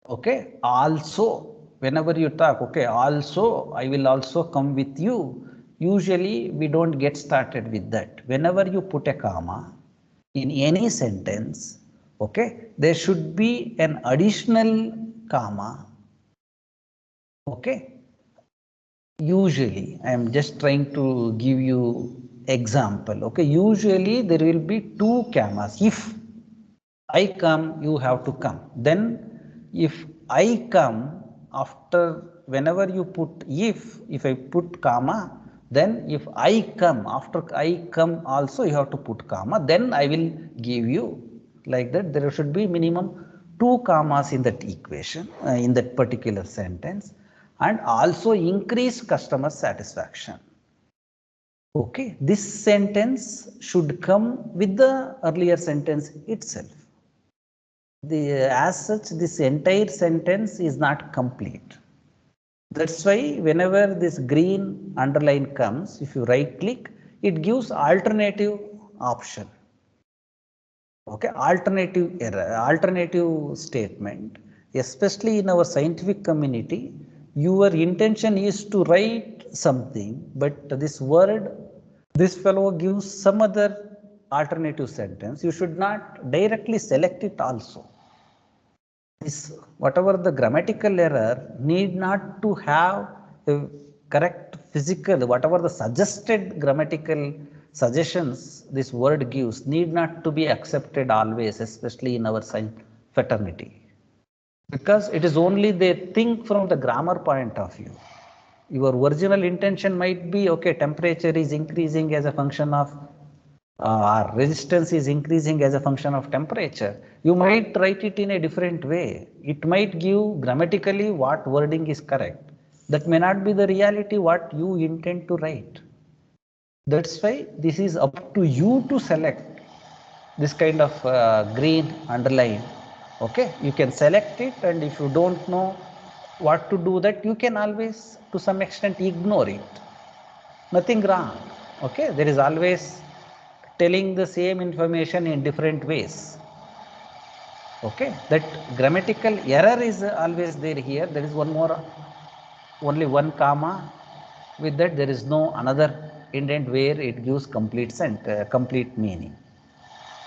okay, also, whenever you talk, okay, also, I will also come with you. Usually, we don't get started with that. Whenever you put a comma in any sentence, okay, there should be an additional comma, okay. Usually, I am just trying to give you example. Okay, usually there will be two commas. If I come, you have to come. Then, if I come after, whenever you put if I put comma, then if I come, after I come also you have to put comma, then I will give you, like that. There should be minimum two commas in that equation, in that particular sentence, and also increase customer satisfaction. Okay, this sentence should come with the earlier sentence itself. As such, this entire sentence is not complete. That's why whenever this green underline comes, if you right click, it gives alternative option. Okay, alternative statement. Especially in our scientific community, your intention is to write something, but this word, this fellow gives some other alternative sentence. You should not directly select it also. This, whatever the grammatical error, need not to have a correct physical, whatever the suggested grammatical suggestions this word gives, need not to be accepted always, especially in our science fraternity. Because it is only they think from the grammar point of view. Your original intention might be, okay, temperature is increasing as a function of resistance is increasing as a function of temperature. You might write it in a different way. It might give grammatically what wording is correct. That may not be the reality what you intend to write. That's why this is up to you to select this kind of green underline. Okay, you can select it, and if you don't know what to do, that you can always to some extent ignore it. Nothing wrong. Okay, there is always telling the same information in different ways. Okay, that grammatical error is always there here. There is one more, only one comma. With that, there is no another indent where it gives complete meaning.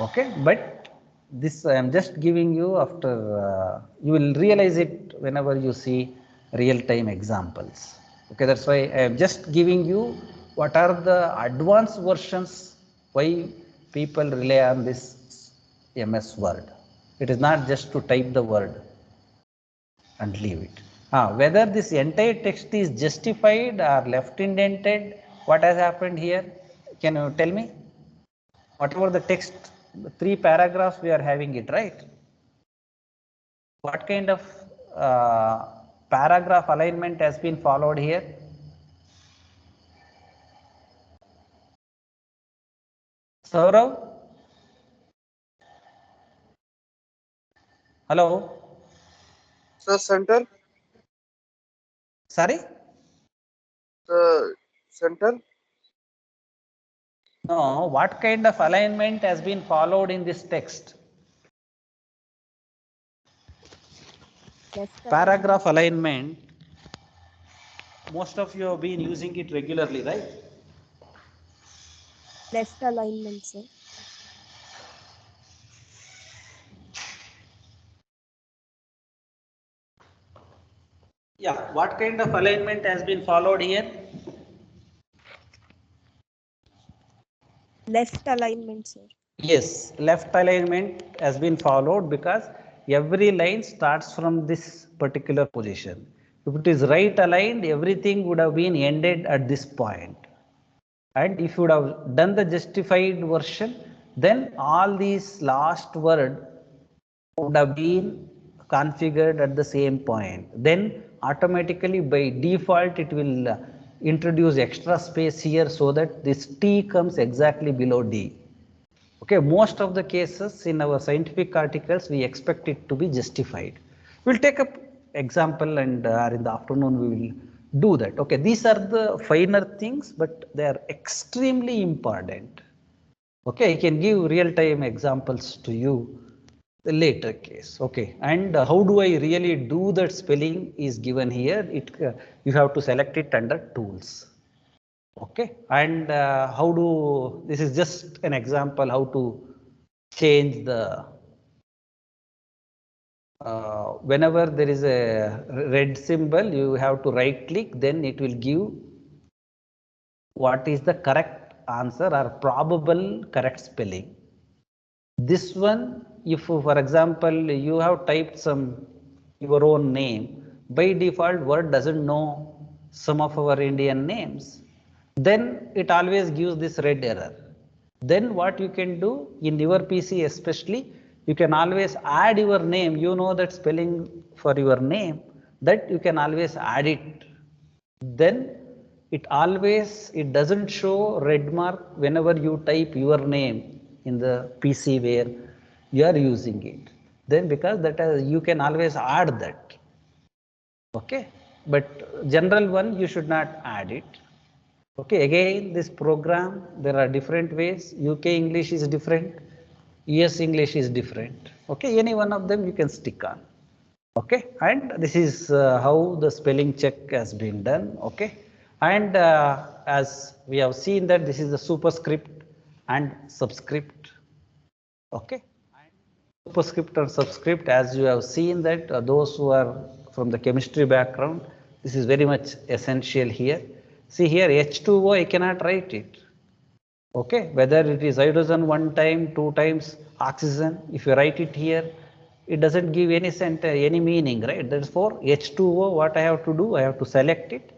Okay, but this I am just giving you after you will realize it whenever you see real-time examples. Okay, that's why I am just giving you what are the advanced versions, why people rely on this MS Word. It is not just to type the word and leave it. Whether this entire text is justified or left indented, what has happened here? Can you tell me? Whatever the text, the 3 paragraphs we are having it, right? What kind of paragraph alignment has been followed here? Saurav? Hello? So center, Sorry? center. No, what kind of alignment has been followed in this text? Paragraph alignment, most of you have been using it regularly, right? Left alignment, sir. Yeah, what kind of alignment has been followed here? Left alignment, sir. Yes, left alignment has been followed because every line starts from this particular position. If it is right aligned, everything would have been ended at this point. And if you would have done the justified version, then all these last word would have been configured at the same point. Then automatically by default it will introduce extra space here so that this T comes exactly below D. Okay, most of the cases in our scientific articles we expect it to be justified. We'll take up example and in the afternoon we will do that. Okay, these are the finer things, but they are extremely important. Okay, I can give real-time examples to you the later case. Okay, and how do I really do that spelling is given here. It you have to select it under tools. Okay, and how do, this is just an example how to change the whenever there is a red symbol, you have to right click, then it will give what is the correct answer or probable correct spelling. This one, if for example you have typed some your own name, by default Word doesn't know some of our Indian names, then it always gives this red error. Then what you can do in your PC especially, you can always add your name. You know that spelling for your name, that you can always add it. Then it doesn't show red mark whenever you type your name in the PC where you are using it. Then because that you can always add that. Okay, but general one you should not add it. Okay, again this program there are different ways. UK English is different, US English is different. Okay, any one of them you can stick on. Okay, and this is how the spelling check has been done. Okay, and as we have seen that this is the superscript and subscript. Okay, superscript and subscript, as you have seen that those who are from the chemistry background, this is very much essential here. See here H2O, I cannot write it. Okay, whether it is hydrogen one time, two times oxygen, if you write it here, it doesn't give any any meaning, right? Therefore, H2O, what I have to do, I have to select it.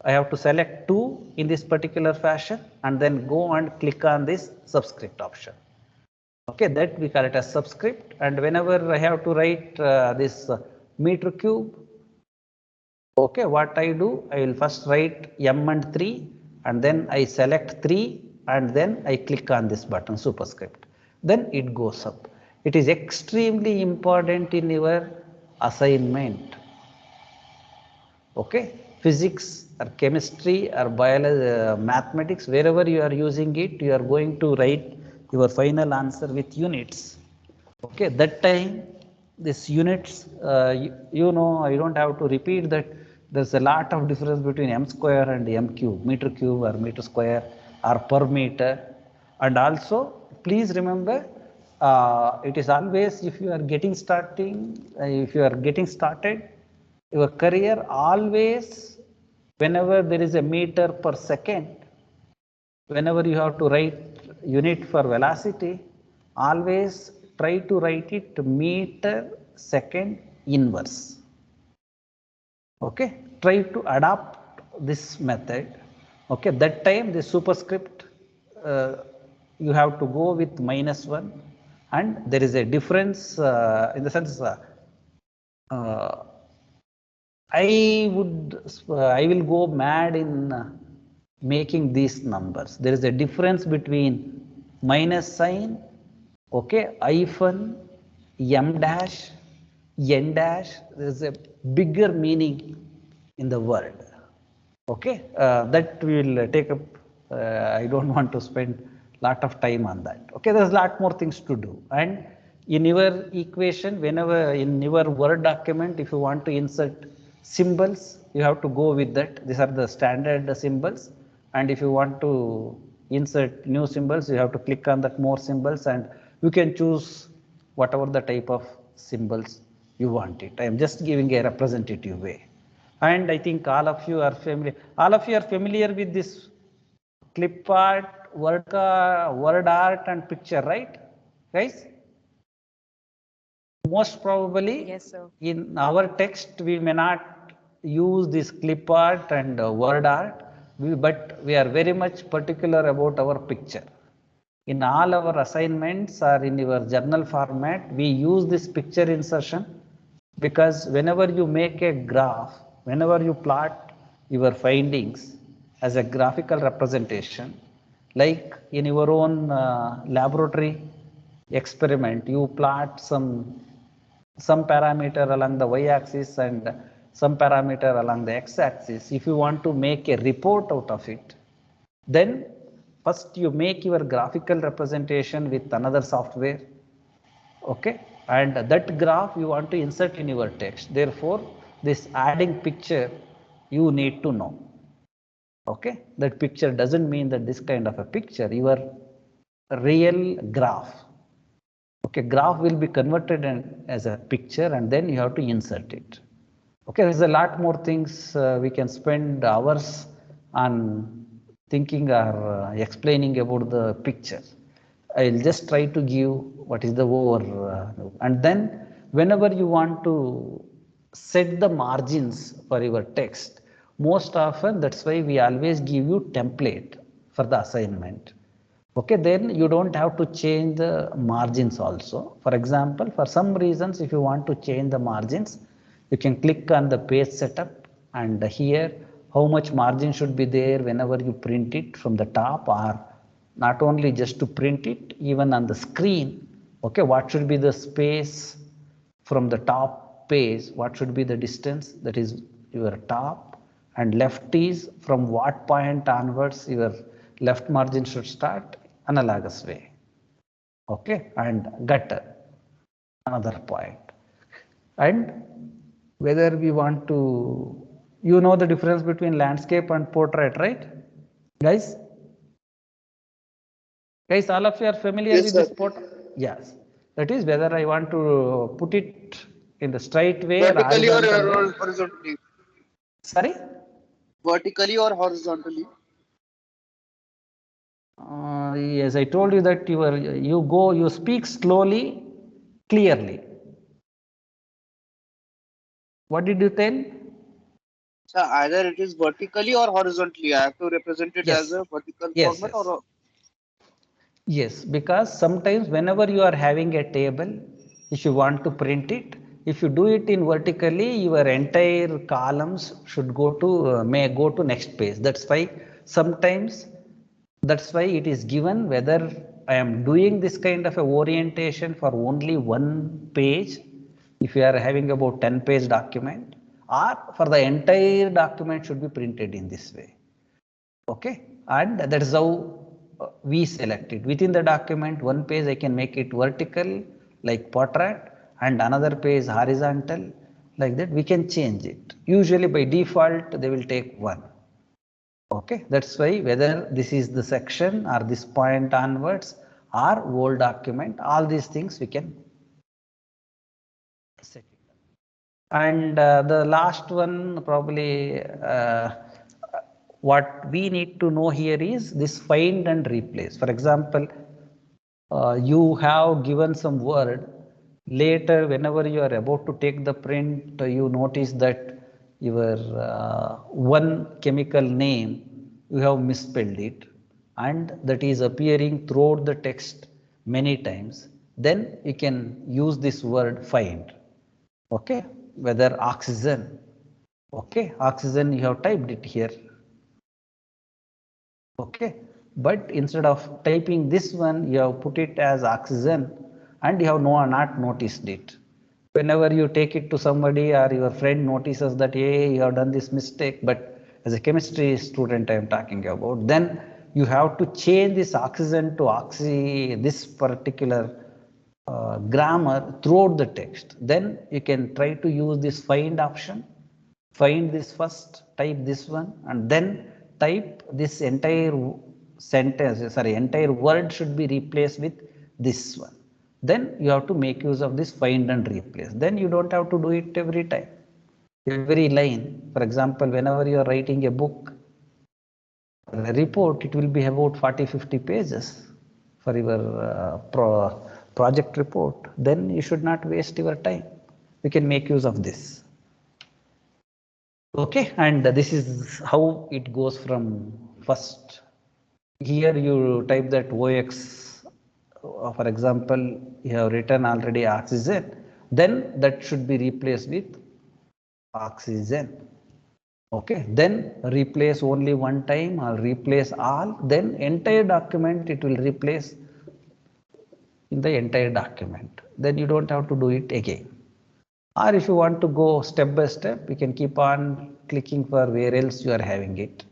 I have to select 2 in this particular fashion and then go and click on this subscript option. Okay, that we call it as subscript. And whenever I have to write this meter cube, okay, what I do, I will first write M and 3 and then I select 3 and then I click on this button superscript. Then it goes up. It is extremely important in your assignment. Okay, physics or chemistry or biology, mathematics, wherever you are using it, you are going to write your final answer with units. Okay, that time this units, you know, I don't have to repeat that there's a lot of difference between m square and m cube or meter square or per meter. And also please remember, it is always, if you are getting started your career, always whenever there is a meter per second, whenever you have to write unit for velocity, always try to write it meter second inverse. Okay, try to adapt this method. Okay, that time the superscript you have to go with -1, and there is a difference in the sense I will go mad in making these numbers. There is a difference between minus sign, okay, hyphen, m dash, n dash. There is a bigger meaning in the word. Okay, that we will take up. I don't want to spend lot of time on that. Okay, there's a lot more things to do. And in your equation, whenever in your Word document, if you want to insert symbols, you have to go with that. These are the standard symbols. And if you want to insert new symbols, you have to click on that more symbols and you can choose whatever the type of symbols you want it. I am just giving a representative way. And I think all of you are familiar with this clip art, word art and picture, right, guys? Most probably, Yes, sir. in our text, we may not use this clip art and word art, but we are very much particular about our picture. In all our assignments or in your journal format, we use this picture insertion because whenever you make a graph, whenever you plot your findings as a graphical representation, like in your own laboratory experiment, you plot some parameter along the y-axis and some parameter along the x-axis. If you want to make a report out of it, then first you make your graphical representation with another software. Okay, and that graph you want to insert in your text. Therefore, this adding picture you need to know. Okay, that picture doesn't mean that this kind of a picture, your real graph. Okay, graph will be converted as a picture and then you have to insert it. Okay, there's a lot more things we can spend hours on thinking or explaining about the picture. I'll just try to give what is the over and then whenever you want to set the margins for your text, most often that's why we always give you template for the assignment. Okay, then you don't have to change the margins also. For example, for some reasons, if you want to change the margins, you can click on the page setup and here how much margin should be there whenever you print it from the top, or not only just to print it, even on the screen. Okay, what should be the space from the top page, what should be the distance, that is your top, and left is from what point onwards your left margin should start, analogous way. Okay, and gutter, another point. And whether we want to, you know the difference between landscape and portrait, right? Guys? Guys, all of you are familiar Yes, with sir. this portrait? Yes. That is whether I want to put it in the straight way or Vertically or horizontal way. horizontally? Sorry? Vertically or horizontally? Yes, I told you that you speak slowly, clearly. What did you tell? So either it is vertically or horizontally. I have to represent it as Yes. a vertical Yes, format yes. or Yes, because sometimes whenever you are having a table, if you want to print it, if you do it in vertically, your entire columns should go to may go to next page. Sometimes that's why it is given whether I am doing this kind of a orientation for only one page, if you are having about 10-page document, or for the entire document should be printed in this way. Okay, and that is how we select it. Within the document, one page I can make it vertical like portrait, and another page horizontal like that. We can change it. Usually by default they will take one. Okay, that's why whether this is the section or this point onwards or whole document, all these things we can set it. And the last one probably what we need to know here is this find and replace. For example, you have given some word, later whenever you are about to take the print, you notice that your one chemical name, you have misspelled it, and that is appearing throughout the text many times. Then you can use this word find. Okay, whether oxygen, okay, oxygen you have typed it here. Okay, but instead of typing this one, you have put it as oxygen, and you have not noticed it. Whenever you take it to somebody or your friend notices that, hey, you have done this mistake, but as a chemistry student I am talking about, then you have to change this oxygen to oxy, this particular grammar throughout the text. Then you can try to use this find option. Find this first, type this one, and then type this entire sentence, sorry, entire word should be replaced with this one. Then you have to make use of this find and replace. Then you don't have to do it every time. Every line, for example, whenever you are writing a book, a report, it will be about 40-50 pages for your project report. Then you should not waste your time. We can make use of this. Okay, and this is how it goes from first. Here you type that OX, for example, you have written already oxygen, then that should be replaced with oxygen. Okay, then replace only one time or replace all, then entire document it will replace in the entire document. Then you don't have to do it again. Or if you want to go step by step, you can keep on clicking for where else you are having it.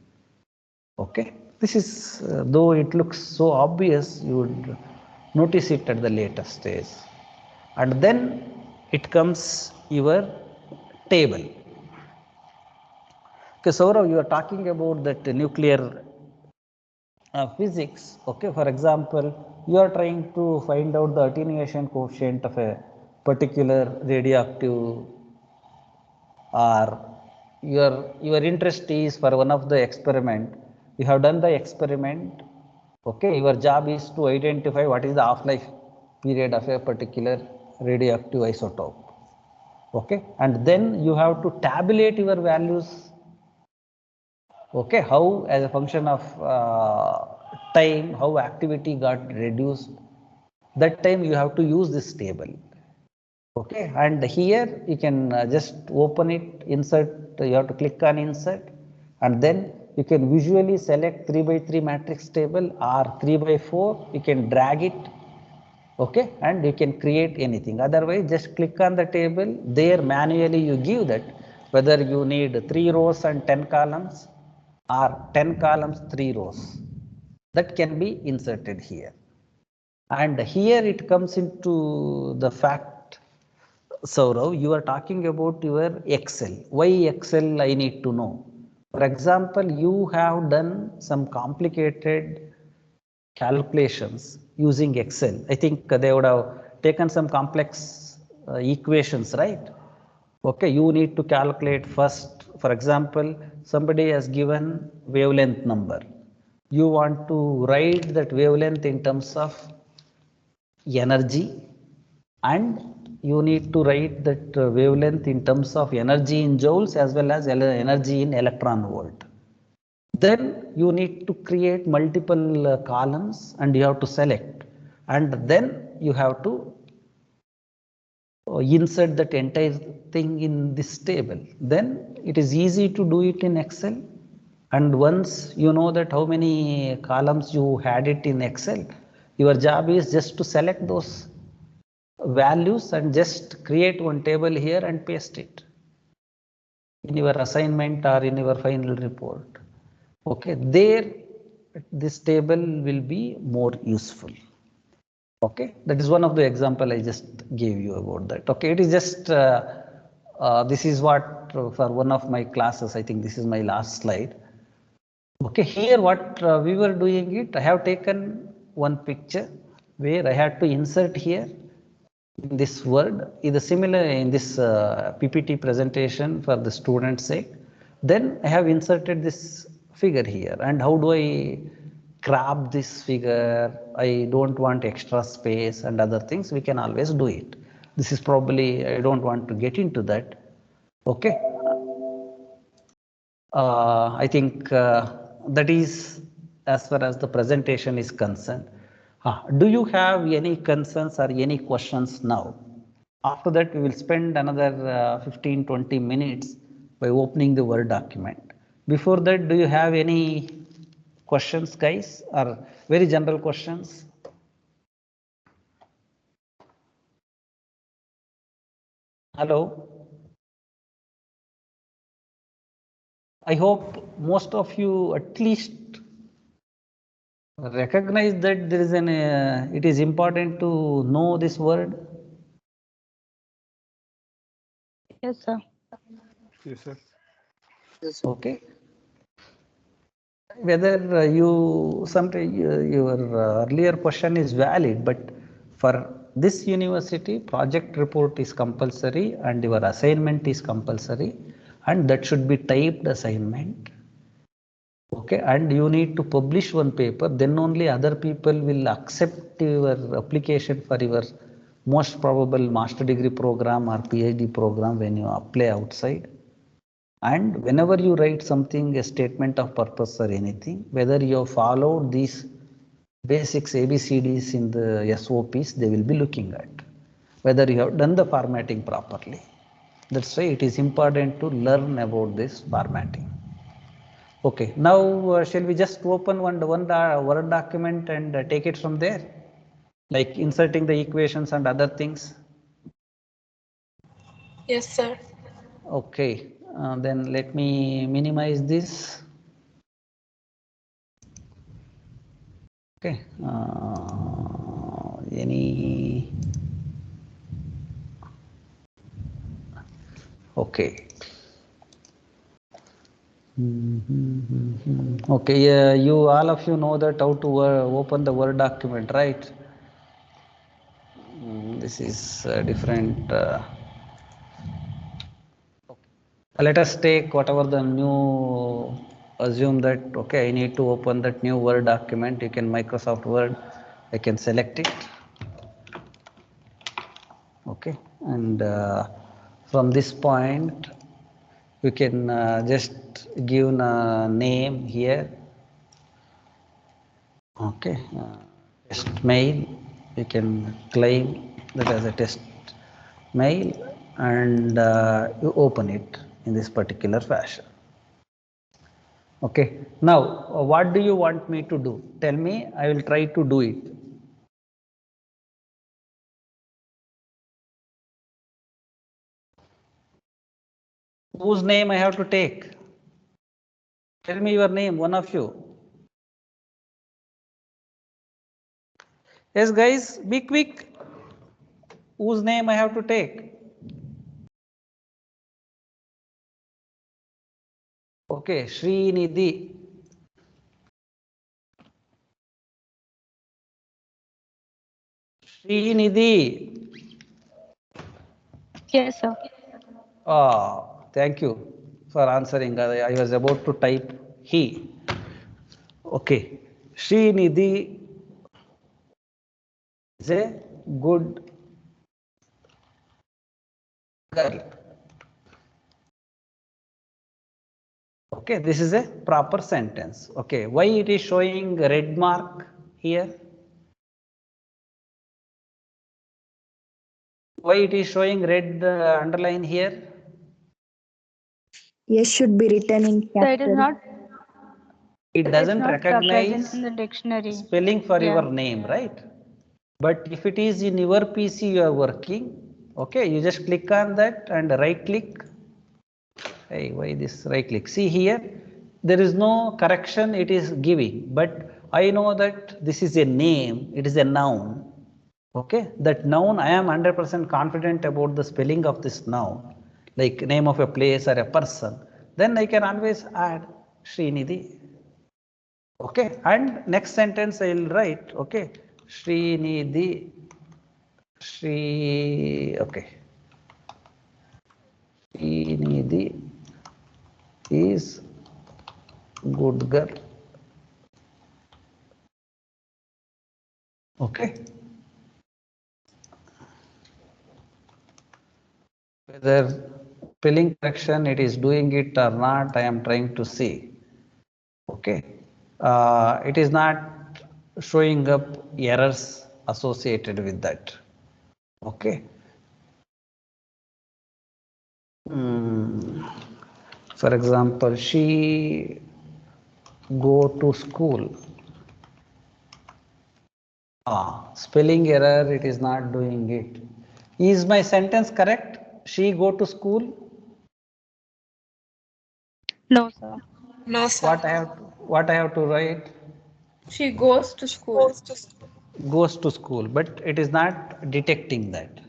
Okay, this is though it looks so obvious, you would notice it at the later stage. And then it comes your table. Okay, Saurav, you are talking about that nuclear physics. Okay, for example, you are trying to find out the attenuation coefficient of a particular radioactive, or your interest is for one of the experiment. You have done the experiment. Okay, your job is to identify what is the half-life period of a particular radioactive isotope. Okay, and then you have to tabulate your values. Okay, how as a function of time, how activity got reduced, that time you have to use this table. Okay, and here you can just open it, insert, you have to click on insert, And then you can visually select 3 by 3 matrix table or 3 by 4, you can drag it, okay, and you can create anything. Otherwise, just click on the table, there manually you give that whether you need 3 rows and 10 columns or 10 columns, 3 rows. That can be inserted here. And here it comes into the fact, Saurav, you are talking about your Excel. Why Excel I need to know? For example, you have done some complicated calculations using Excel. I think they would have taken some complex equations, right? Okay, you need to calculate first. For example, somebody has given wavelength number. You want to write that wavelength in terms of energy, and you need to write that wavelength in terms of energy in joules as well as energy in electron volt. Then you need to create multiple columns and you have to select, and then you have to insert that entire thing in this table. Then it is easy to do it in Excel. And once you know that how many columns you had it in Excel, your job is just to select those values and just create one table here and paste it in your assignment or in your final report. Okay, there this table will be more useful. Okay, that is one of the example I just gave you about that. Okay, it is just this is what for one of my classes, I think this is my last slide. Okay, here what we were doing it, I have taken one picture where I had to insert here in this word is similar in this PPT presentation for the students' sake. Then I have inserted this figure here, and how do I crop this figure? I don't want extra space and other things. We can always do it. This is probably, I don't want to get into that. Okay. I think that is as far as the presentation is concerned. Do you have any concerns or any questions now? After that, we will spend another 15-20 minutes by opening the Word document. Before that, do you have any questions, guys, or very general questions? Hello? I hope most of you at least recognize that there is an, it is important to know this word. Yes, sir. Yes, sir. Yes. Okay. Whether sometimes your earlier question is valid, but for this university, project report is compulsory and your assignment is compulsory, and that should be typed assignment. Okay, and you need to publish one paper, then only other people will accept your application for your most probable master degree program or PhD program when you apply outside. And whenever you write something, a statement of purpose or anything, whether you have followed these basics ABCDs in the SOPs, they will be looking at whether you have done the formatting properly. That's why it is important to learn about this formatting. Okay, now shall we just open one Word document and take it from there? Like inserting the equations and other things? Yes, sir. Okay, then let me minimize this. Okay, any, okay. Okay, you all of you know that how to open the Word document, right? This is different. Let us take whatever the new, assume that, okay, I need to open that new Word document. You can Microsoft Word, I can select it. Okay, and from this point, you can just give a name here. Okay, test mail, you can claim that as a test mail, and you open it in this particular fashion. Okay, now what do you want me to do? Tell me, I will try to do it. Whose name I have to take? Tell me your name, one of you. Yes, guys, be quick. Whose name I have to take? Okay, Srinidhi. Srinidhi. Yes, sir. Thank you for answering. I was about to type he. Okay, Srinidhi is a good girl. Okay, this is a proper sentence. Okay, why it is showing red mark here? Why it is showing red underline here? Yes should be written in So it is capital. not It doesn't present recognize in the dictionary. spelling for Yeah. your name, right? But if it is in your PC you are working, okay, you just click on that and right click. Hey, why this right click? See here, there is no correction it is giving, but I know that this is a name, it is a noun. Okay, that noun I am 100% confident about the spelling of this noun, like name of a place or a person. Then I can always add Srinidhi. Okay, and next sentence I will write, okay, Srinidhi, okay, Srinidhi is good girl. Okay. Whether spelling correction it is doing it or not, I am trying to see. Okay. It is not showing up errors associated with that. Okay. For example, she go to school. Spelling error, it is not doing it. Is my sentence correct? She go to school? No, sir. No, sir. What I have to write? She goes to school. Goes to school. Goes to school, but it is not detecting that.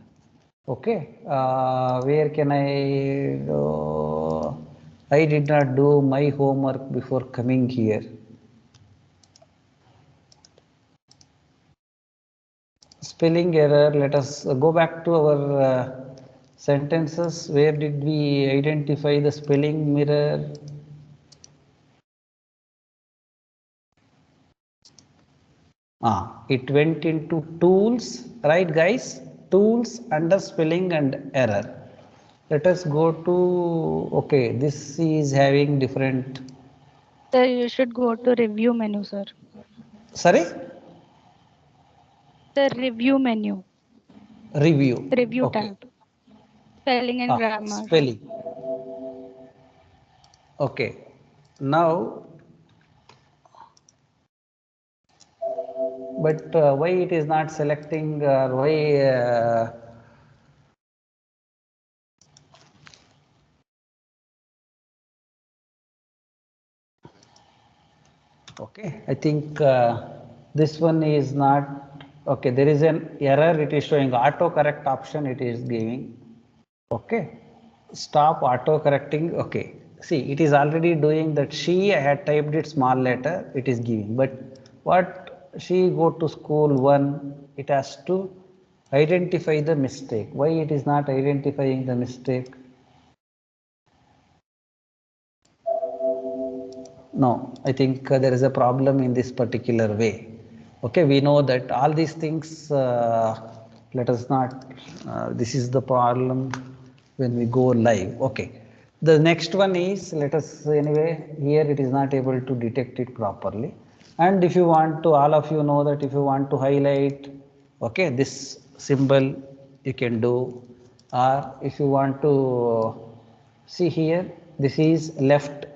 Okay, where can I do? I did not do my homework before coming here. Spelling error, let us go back to our sentences. Where did we identify the spelling mirror? It went into tools, right guys? Tools under spelling and error. Let us go to, okay, this is having different. So you should go to review menu, sir. Sorry? The review menu, Review. review Okay. tab, spelling and grammar. Spelling. Okay. Now, but why it is not selecting or why okay, I think this one is not okay. There is an error. It is showing auto correct option. It is giving. Okay, stop auto correcting. Okay, see, it is already doing that. She, I had typed it small letter. It is giving, but what she go to school one, it has to identify the mistake. Why it is not identifying the mistake? No, I think there is a problem in this particular way. Okay, we know that all these things, let us not, this is the problem when we go live. Okay, the next one is, let us, anyway, here it is not able to detect it properly. And if you want to, all of you know that if you want to highlight, okay, this symbol you can do, or if you want to see here, this is left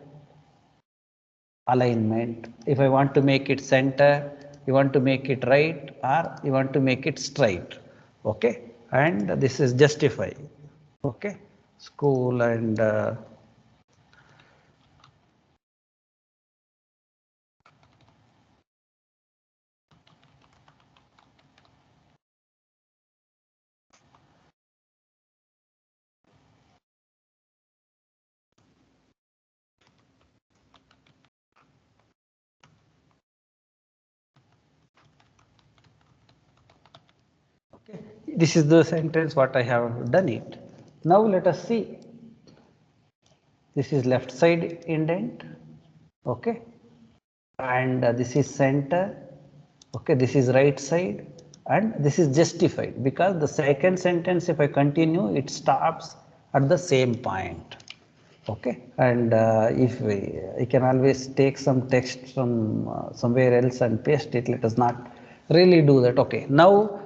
alignment. If I want to make it center, you want to make it right, or you want to make it straight. Okay, and this is justify. Okay, school and okay, this is the sentence what I have done it. Now let us see. This is left side indent. Okay, and this is center. Okay, this is right side, and this is justified because the second sentence, if I continue, it stops at the same point. Okay, and if I can always take some text from somewhere else and paste it, let us not really do that. Okay, now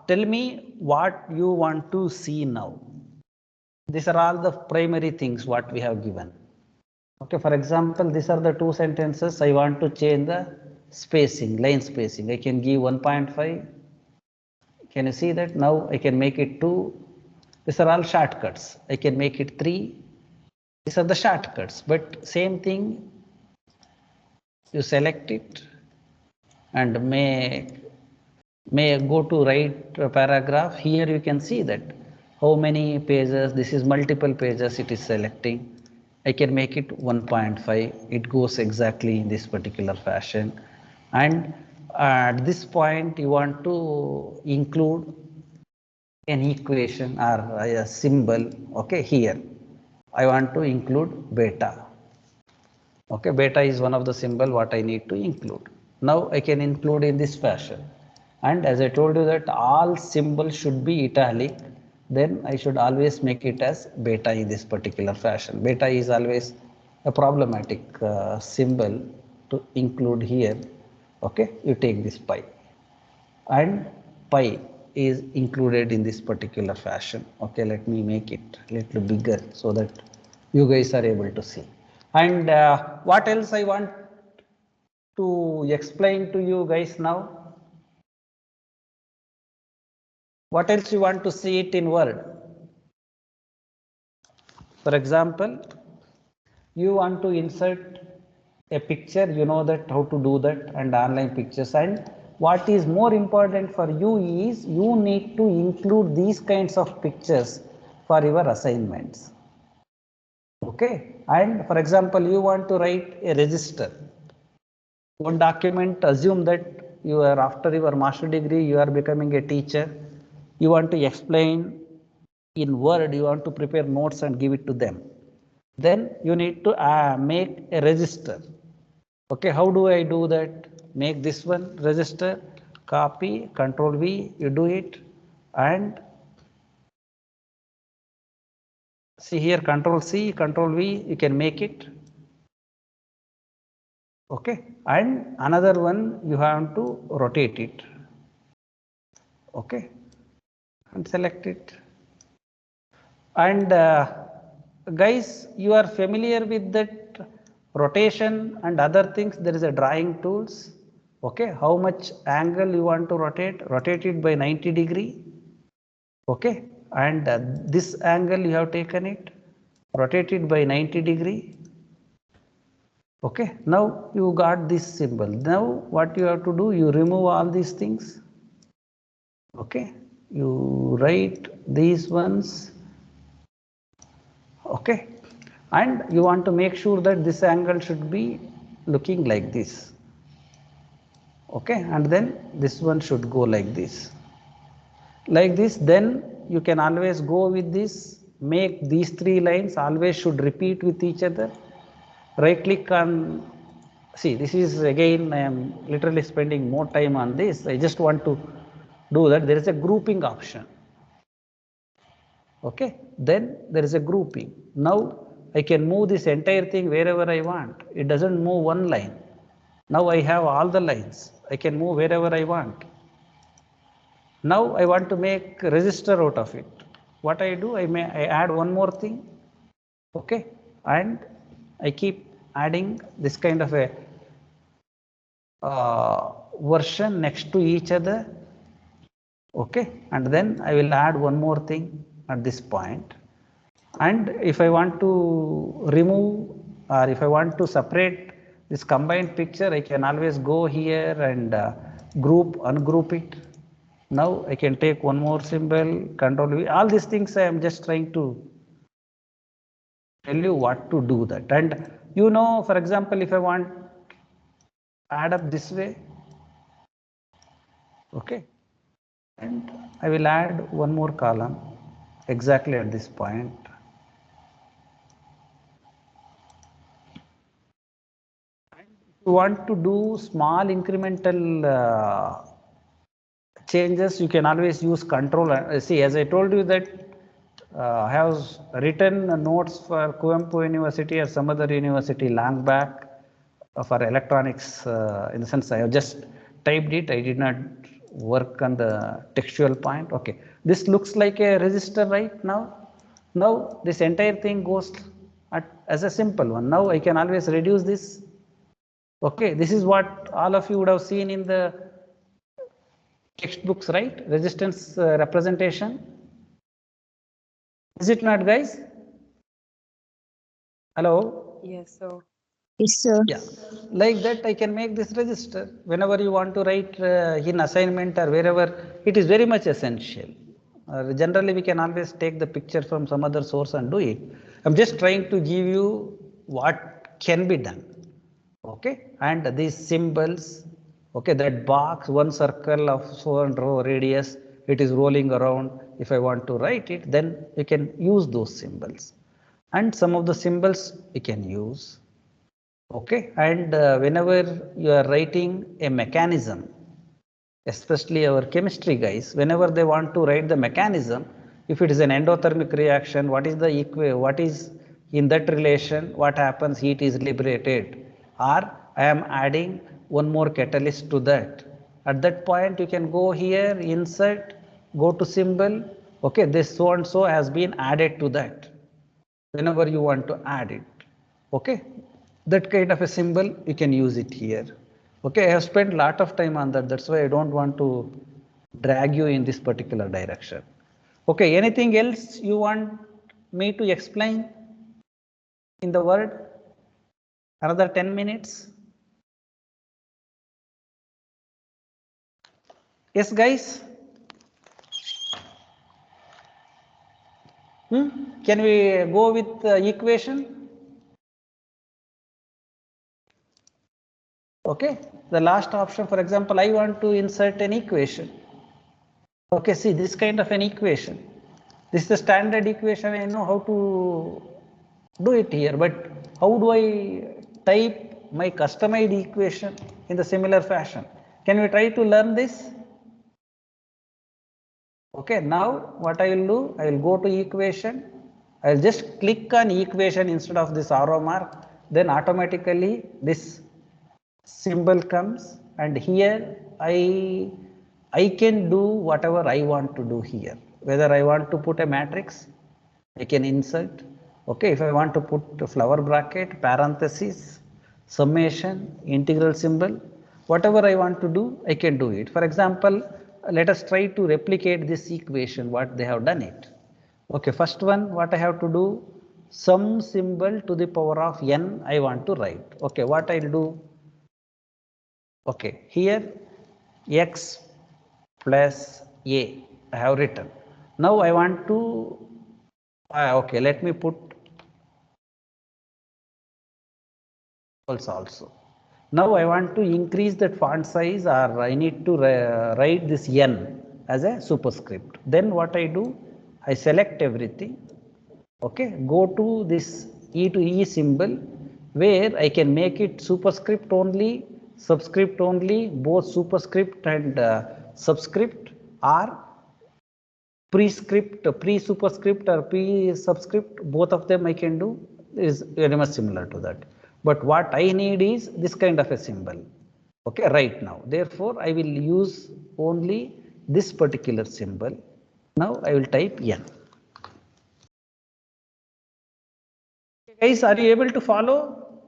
tell me what you want to see now. These are all the primary things what we have given. Okay, for example, these are the two sentences. I want to change the spacing, line spacing. I can give 1.5. Can you see that? Now I can make it 2. These are all shortcuts. I can make it 3. These are the shortcuts, but same thing, you select it and may go to write a paragraph. Here you can see that how many pages, this is multiple pages it is selecting. I can make it 1.5. It goes exactly in this particular fashion. And at this point you want to include an equation or a symbol. Okay, here I want to include beta. Okay, beta is one of the symbol what I need to include. Now I can include in this fashion. And as I told you that all symbols should be italic, then I should always make it as beta in this particular fashion. Beta is always a problematic symbol to include here. Okay, you take this pi, and pi is included in this particular fashion. Okay, let me make it a little bigger so that you guys are able to see. And what else I want to explain to you guys now? What else you want to see it in Word? For example, you want to insert a picture, you know that how to do that, and online pictures. And what is more important for you is you need to include these kinds of pictures for your assignments. Okay, and for example, you want to write a register. One document, assume that you are after your master degree, you are becoming a teacher. You want to explain in Word, you want to prepare notes and give it to them. Then you need to make a register. Okay, how do I do that? Make this one register, copy, Control V, you do it, and see here, Control C, Control V, you can make it. Okay, and another one you have to rotate it. Okay, and select it. And guys, you are familiar with that rotation and other things. There is a drawing tools. Okay, how much angle you want to rotate it by 90 degree. Okay, and this angle you have taken it, rotate it by 90 degree. Okay, now you got this symbol. Now what you have to do, you remove all these things. Okay, you write these ones. Okay, and you want to make sure that this angle should be looking like this. Okay, and then this one should go like this. Like this, then you can always go with this, make these 3 lines always should repeat with each other. Right click on, see, this is again, I am literally spending more time on this. I just want to do that. There is a grouping option. Okay, then there is a grouping. Now I can move this entire thing wherever I want. It doesn't move one line. Now I have all the lines. I can move wherever I want. Now I want to make register out of it. What I do, I add one more thing. Okay, and I keep adding this kind of a version next to each other. Okay, and then I will add one more thing at this point. And if I want to remove or if I want to separate this combined picture, I can always go here and ungroup it. Now I can take one more symbol, Control V. All these things I am just trying to tell you what to do that. And you know, for example, if I want add up this way, okay, and I will add one more column exactly at this point. If you want to do small incremental changes, you can always use control. See, as I told you that I have written notes for Kuvempu University or some other university long back for electronics. In the sense, I have just typed it. I did not work on the textual point. Okay, this looks like a register right now. Now this entire thing goes as a simple one. Now I can always reduce this. Okay, this is what all of you would have seen in the textbooks, right? Resistance representation. Is it not, guys? Hello? Yes, sir. Yes, sir. Yeah. Like that, I can make this register. Whenever you want to write in assignment or wherever, it is very much essential. Generally, we can always take the picture from some other source and do it. I'm just trying to give you what can be done. Okay, and these symbols, okay, that box, one circle of so and so radius, it is rolling around. If I want to write it, then you can use those symbols, and some of the symbols you can use. Okay, and whenever you are writing a mechanism, especially our chemistry guys, whenever they want to write the mechanism, if it is an endothermic reaction, what is the what is in that relation, what happens, heat is liberated, or I am adding one more catalyst to that. At that point, you can go here, insert, go to symbol, okay, this so and so has been added to that, whenever you want to add it. Okay, that kind of a symbol you can use it here. Okay, I have spent a lot of time on that, that's why I don't want to drag you in this particular direction. Okay, anything else you want me to explain in the word? Another 10 minutes. Yes, guys. Can we go with equation? Okay, the last option, for example, I want to insert an equation. Okay, see this kind of an equation. This is the standard equation. I know how to do it here, but how do I type my customized equation in the similar fashion? Can we try to learn this? Okay, now what I will do, I will go to equation. I will just click on equation instead of this arrow mark. Then automatically this symbol comes, and here I can do whatever I want to do here. Whether I want to put a matrix, I can insert. Okay, if I want to put a flower bracket, parenthesis, summation, integral symbol, whatever I want to do, I can do it. For example, let us try to replicate this equation, what they have done it. Okay, first one, what I have to do, some symbol to the power of n I want to write. Okay, what I'll do, okay, here x plus a I have written. Now I want to, okay, let me put also. Now I want to increase that font size, or I need to write this n as a superscript. Then what I do, I select everything. Okay, go to this E to E symbol where I can make it superscript only, subscript only, both superscript and subscript, or prescript, pre-superscript or pre-subscript, both of them I can do, is very much similar to that. But what I need is this kind of a symbol, okay, right now. Therefore, I will use only this particular symbol. Now I will type n. Guys, are you able to follow?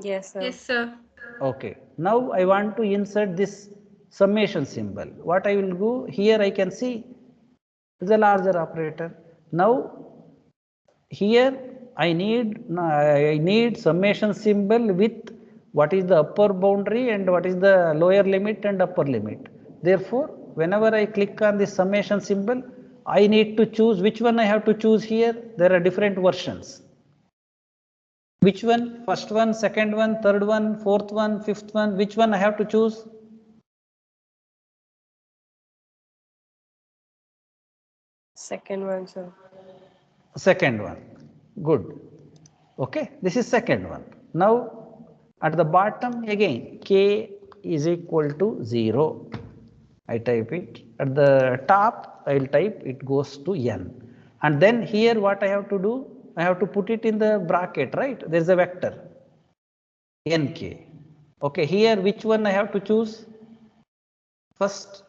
Yes, sir. Yes, sir. Okay. Now I want to insert this summation symbol. What I will do here, I can see is a larger operator. Now here I need summation symbol with what is the upper boundary and what is the lower limit and upper limit. Therefore, whenever I click on this summation symbol, I need to choose which one I have to choose here. There are different versions. Which one? First one, second one, third one, fourth one, fifth one. Which one I have to choose? Second one, sir. Second one. Good. Okay, this is second one. Now at the bottom again k is equal to 0. I type it. At the top I will type it goes to n. And then here what I have to do? I have to put it in the bracket, right? There is a vector nk. Okay, here which one I have to choose? First,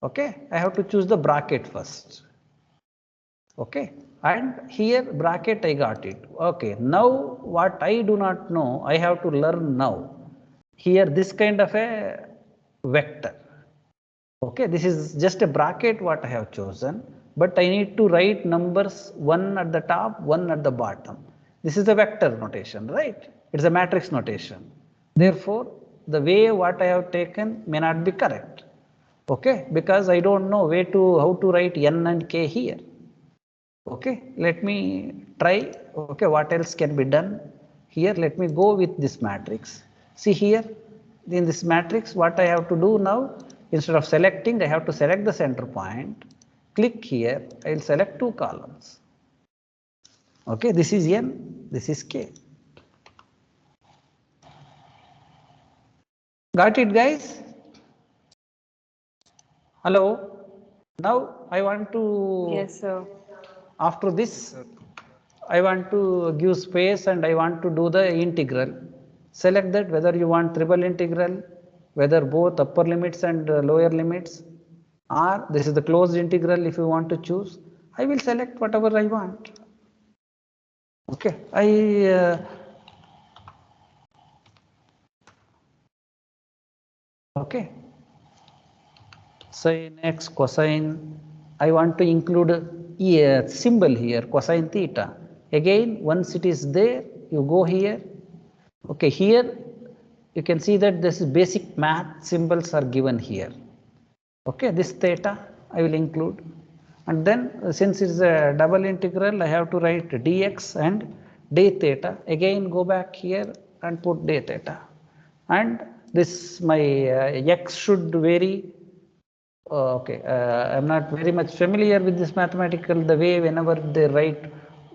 okay, I have to choose the bracket first. Okay, and here bracket I got it. Okay, now what I do not know, I have to learn now. Here this kind of a vector. Okay, this is just a bracket what I have chosen, but I need to write numbers one at the top, one at the bottom. This is a vector notation, right? It's a matrix notation. Therefore, the way what I have taken may not be correct. Okay, because I don't know how to write n and k here. Okay, let me try. Okay, what else can be done? Here, let me go with this matrix. See here, in this matrix, what I have to do now, instead of selecting, I have to select the center point. Click here, I will select two columns. Okay, this is n, this is k. Got it, guys? Hello? Now I want to, Yes, sir. after this, I want to give space and I want to do the integral. Select that whether you want triple integral, whether both upper limits and lower limits, or this is the closed integral if you want to choose. I will select whatever I want. Okay, okay, sin x, cosine. I want to include a symbol here, cosine theta. Again, once it is there, you go here. Okay, here you can see that this basic math symbols are given here. Okay, this theta I will include. And then since it's a double integral, I have to write dx and d theta. Again, go back here and put d theta. And this my x should vary. Okay, I'm not very much familiar with this mathematical, the way whenever they write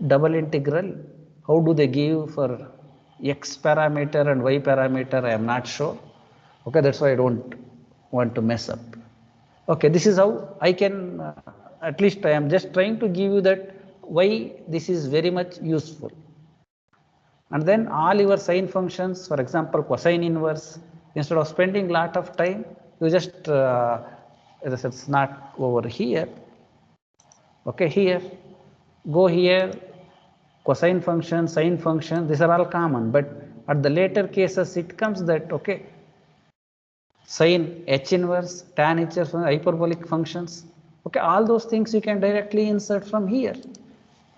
double integral, how do they give for x parameter and y parameter, I am not sure. Okay, that's why I don't want to mess up. Okay, this is how I can, at least I am just trying to give you that why this is very much useful. And then all your sine functions, for example, cosine inverse, instead of spending lot of time, you just, as I said, it's not over here. Okay, here, go here, cosine function, sine function, these are all common, but at the later cases, it comes that, okay, sine h inverse, tan h inverse, hyperbolic functions. Okay, all those things you can directly insert from here.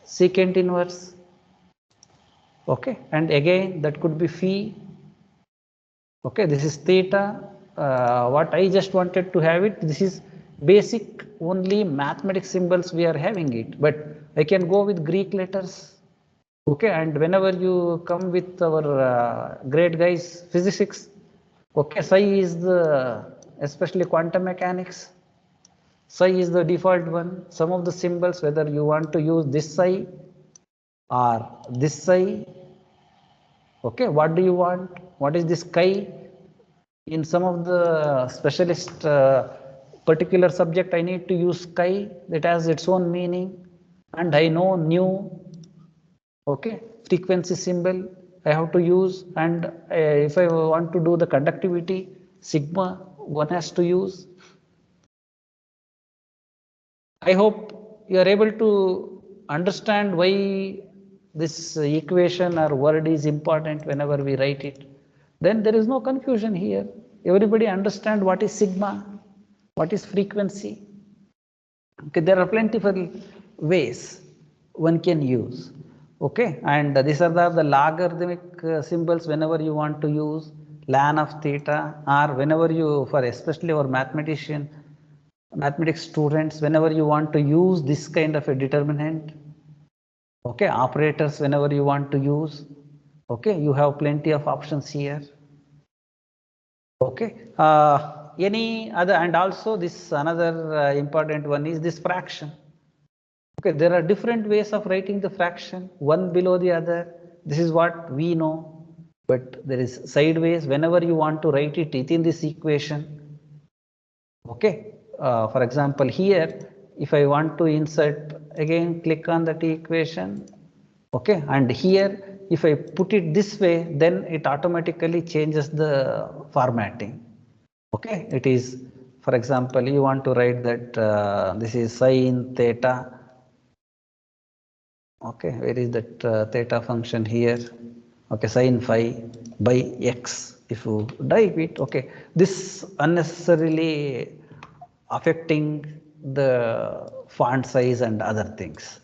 Secant inverse. Okay, and again that could be phi. Okay, this is theta. What I just wanted to have it, this is basic only mathematics symbols we are having it, but I can go with Greek letters. Okay, and whenever you come with our great guys physics, okay, psi is the, especially quantum mechanics, psi is the default one. Some of the symbols, whether you want to use this psi or this psi, okay, what do you want? What is this chi? In some of the specialist particular subject, I need to use chi that has its own meaning, and I know nu. Okay, frequency symbol I have to use, and if I want to do the conductivity, sigma one has to use. I hope you are able to understand why this equation or word is important whenever we write it, then there is no confusion here. Everybody understand what is sigma, what is frequency. Okay, there are plentiful ways one can use. Okay, and these are the logarithmic symbols whenever you want to use ln of theta, or whenever you, for especially our mathematics students, whenever you want to use this kind of a determinant. Okay, operators whenever you want to use. Okay, you have plenty of options here. Okay, any other, and also this another important one is this fraction. Okay, there are different ways of writing the fraction, one below the other. This is what we know, but there is sideways whenever you want to write it within this equation. Okay, for example, here, if I want to insert, again click on that equation. Okay, and here, if I put it this way, then it automatically changes the formatting. Okay, it is, for example, you want to write that this is sine theta. Okay, where is that theta function here? Okay, sine phi by x. If you type it, okay, this unnecessarily affecting the font size and other things.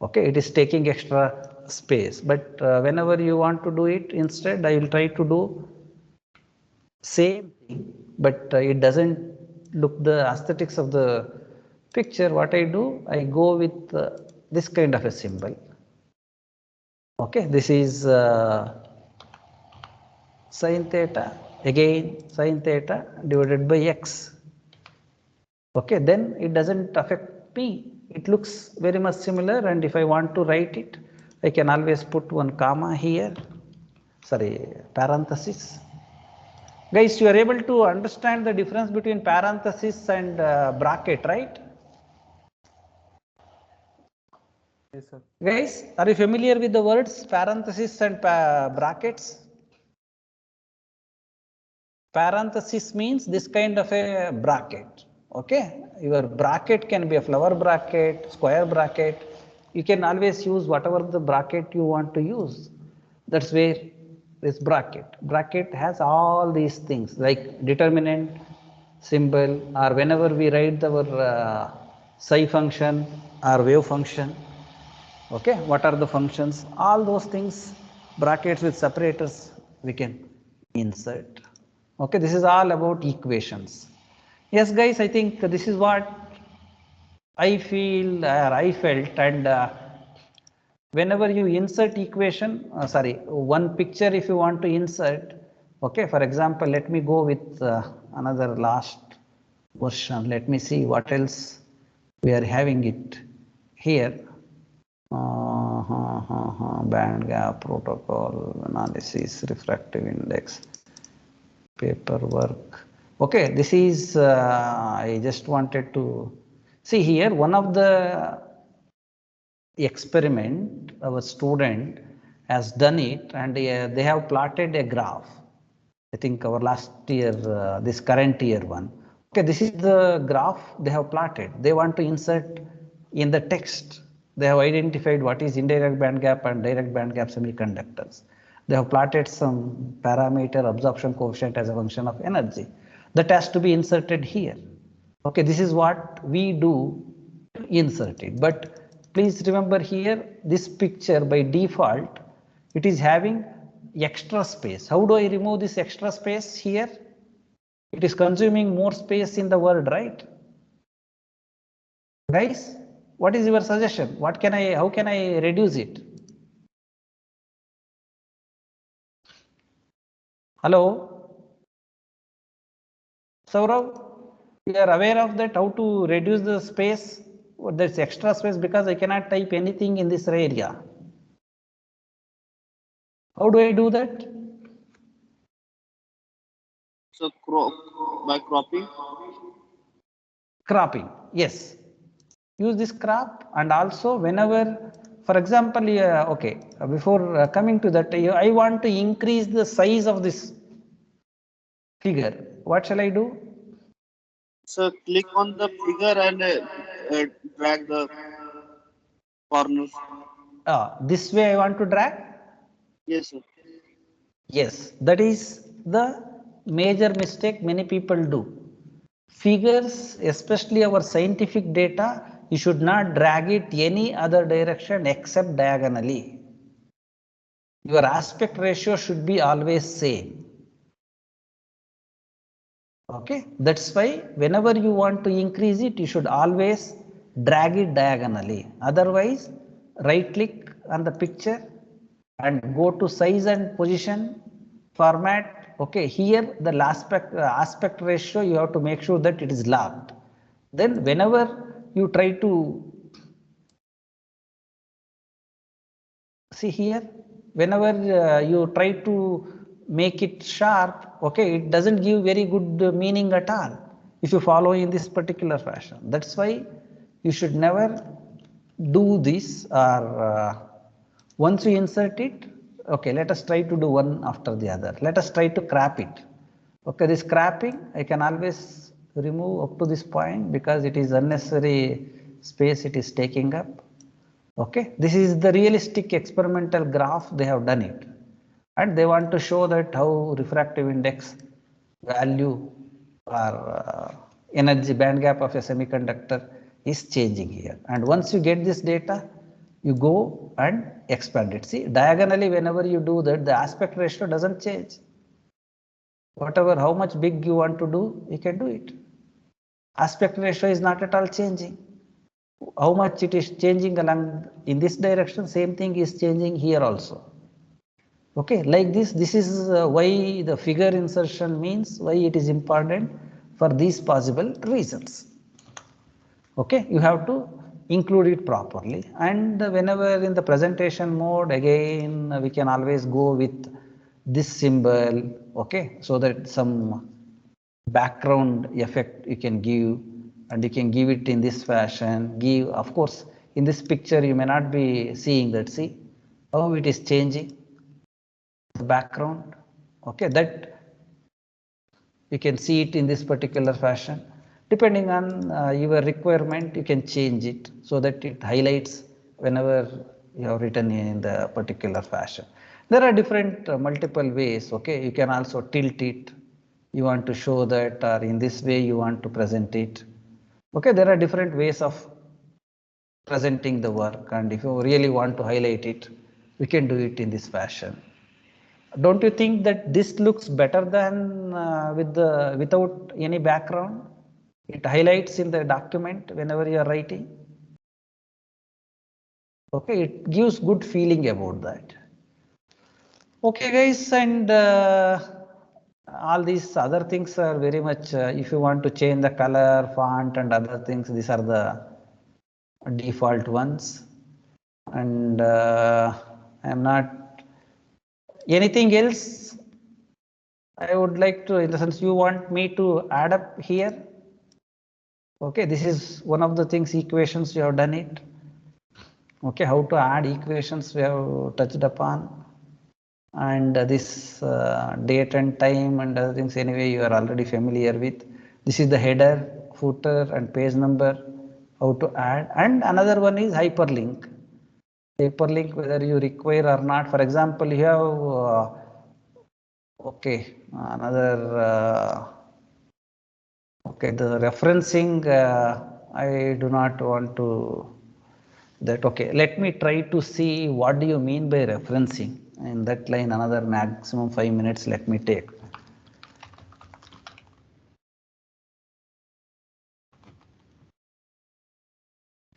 Okay, it is taking extra space, but whenever you want to do it, instead I will try to do same thing, but it doesn't look the aesthetics of the picture. What I do, I go with this kind of a symbol. Okay, this is sin theta, again sin theta divided by x. Okay, then it doesn't affect me. It looks very much similar, and if I want to write it, I can always put one comma here, sorry, parenthesis. Guys, you are able to understand the difference between parenthesis and bracket, right? Yes, sir. Guys, are you familiar with the words parenthesis and brackets? Parenthesis means this kind of a bracket. Okay, your bracket can be a flower bracket, square bracket. You can always use whatever the bracket you want to use. That's where this bracket has all these things like determinant, symbol, or whenever we write our psi function or wave function. Okay, what are the functions? All those things, brackets with separators, we can insert. Okay, this is all about equations. Yes, guys, I think this is what I feel or I felt, and whenever you insert equation, one picture if you want to insert, okay, for example, let me go with another last version. Let me see what else we are having it here. Band gap protocol analysis, refractive index, paperwork. Okay, this is, I just wanted to see here one of the experiment our student has done it, and they have plotted a graph. I think our last year, this current year one. Okay, this is the graph they have plotted. They want to insert in the text. They have identified what is indirect band gap and direct band gap semiconductors. They have plotted some parameter absorption coefficient as a function of energy. That has to be inserted here. Okay, this is what we do to insert it. But please remember here, this picture by default, it is having extra space. How do I remove this extra space here? It is consuming more space in the word, right? Guys, what is your suggestion? How can I reduce it? Hello? Saurav, you are aware of that, how to reduce the space? There's extra space because I cannot type anything in this area. How do I do that? So by cropping. Cropping, yes. Use this crop, and also whenever, for example, okay, before coming to that, I want to increase the size of this figure. What shall I do? So click on the figure and drag the corners. This way I want to drag? Yes, sir. Yes, that is the major mistake many people do. Figures, especially our scientific data, you should not drag it any other direction except diagonally. Your aspect ratio should be always same. Okay, that's why whenever you want to increase it, you should always drag it diagonally. Otherwise, right click on the picture and go to size and position format. Okay, here the aspect ratio, you have to make sure that it is locked. Then whenever you try to see here, whenever you try to make it sharp, okay, it doesn't give very good meaning at all if you follow in this particular fashion. That's why you should never do this, or once you insert it, okay, let us try to do one after the other. Let us try to crop it. Okay, this cropping I can always remove up to this point because it is unnecessary space it is taking up. Okay, this is the realistic experimental graph, they have done it, and they want to show that how refractive index value or energy band gap of a semiconductor is changing here. And once you get this data, you go and expand it. See, diagonally whenever you do that, the aspect ratio doesn't change. Whatever, how much big you want to do, you can do it. Aspect ratio is not at all changing. How much it is changing along in this direction, same thing is changing here also. Okay, like this is why the figure insertion means, why it is important for these possible reasons. Okay, you have to include it properly, and whenever in the presentation mode, again we can always go with this symbol, okay, so that some background effect you can give, and you can give it in this fashion. Give, of course, in this picture you may not be seeing that. See how it is changing the background. Okay, that you can see it in this particular fashion. Depending on your requirement, you can change it so that it highlights whenever you have written in the particular fashion. There are different multiple ways. Okay, you can also tilt it. You want to show that, or in this way you want to present it. Okay, there are different ways of presenting the work, and if you really want to highlight it, we can do it in this fashion. Don't you think that this looks better than without any background? It highlights in the document whenever you are writing. Okay, it gives good feeling about that. Okay, guys, and all these other things are very much, if you want to change the color, font and other things, these are the default ones. And I am not, anything else I would like to, in the sense you want me to add up here? Okay, this is one of the things, equations you have done it. Okay, how to add equations we have touched upon. And this date and time and other things, anyway you are already familiar with. This is the header, footer and page number, how to add. And another one is hyperlink. Hyperlink, whether you require or not. For example, you have okay, another okay, the referencing, I do not want to that. Okay, let me try to see what do you mean by referencing. In that line, another maximum 5 minutes let me take.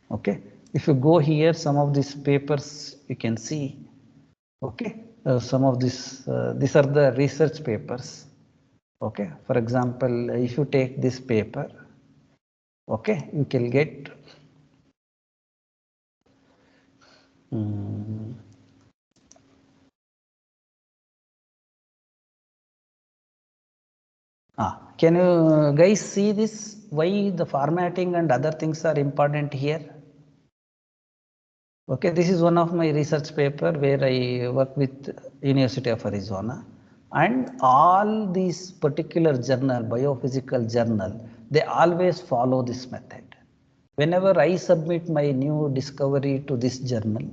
Okay, if you go here, some of these papers you can see. Okay, some of these are the research papers. Okay, for example, if you take this paper, okay, you can get can you guys see this? Why the formatting and other things are important here? Okay, this is one of my research paper where I work with University of Arizona, and all these particular journal, biophysical journal, they always follow this method. Whenever I submit my new discovery to this journal,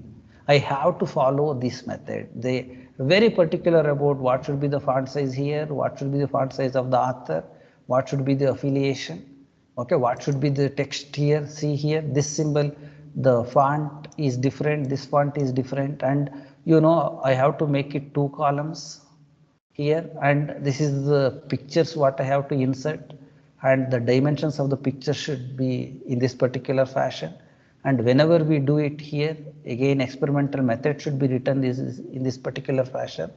I have to follow this method. They very particular about what should be the font size here, what should be the font size of the author, what should be the affiliation, okay, what should be the text here. See here, this symbol, the font is different, this font is different, and you know I have to make it 2 columns here, and this is the pictures what I have to insert, and the dimensions of the picture should be in this particular fashion. And whenever we do it here, again experimental method should be written in this particular fashion.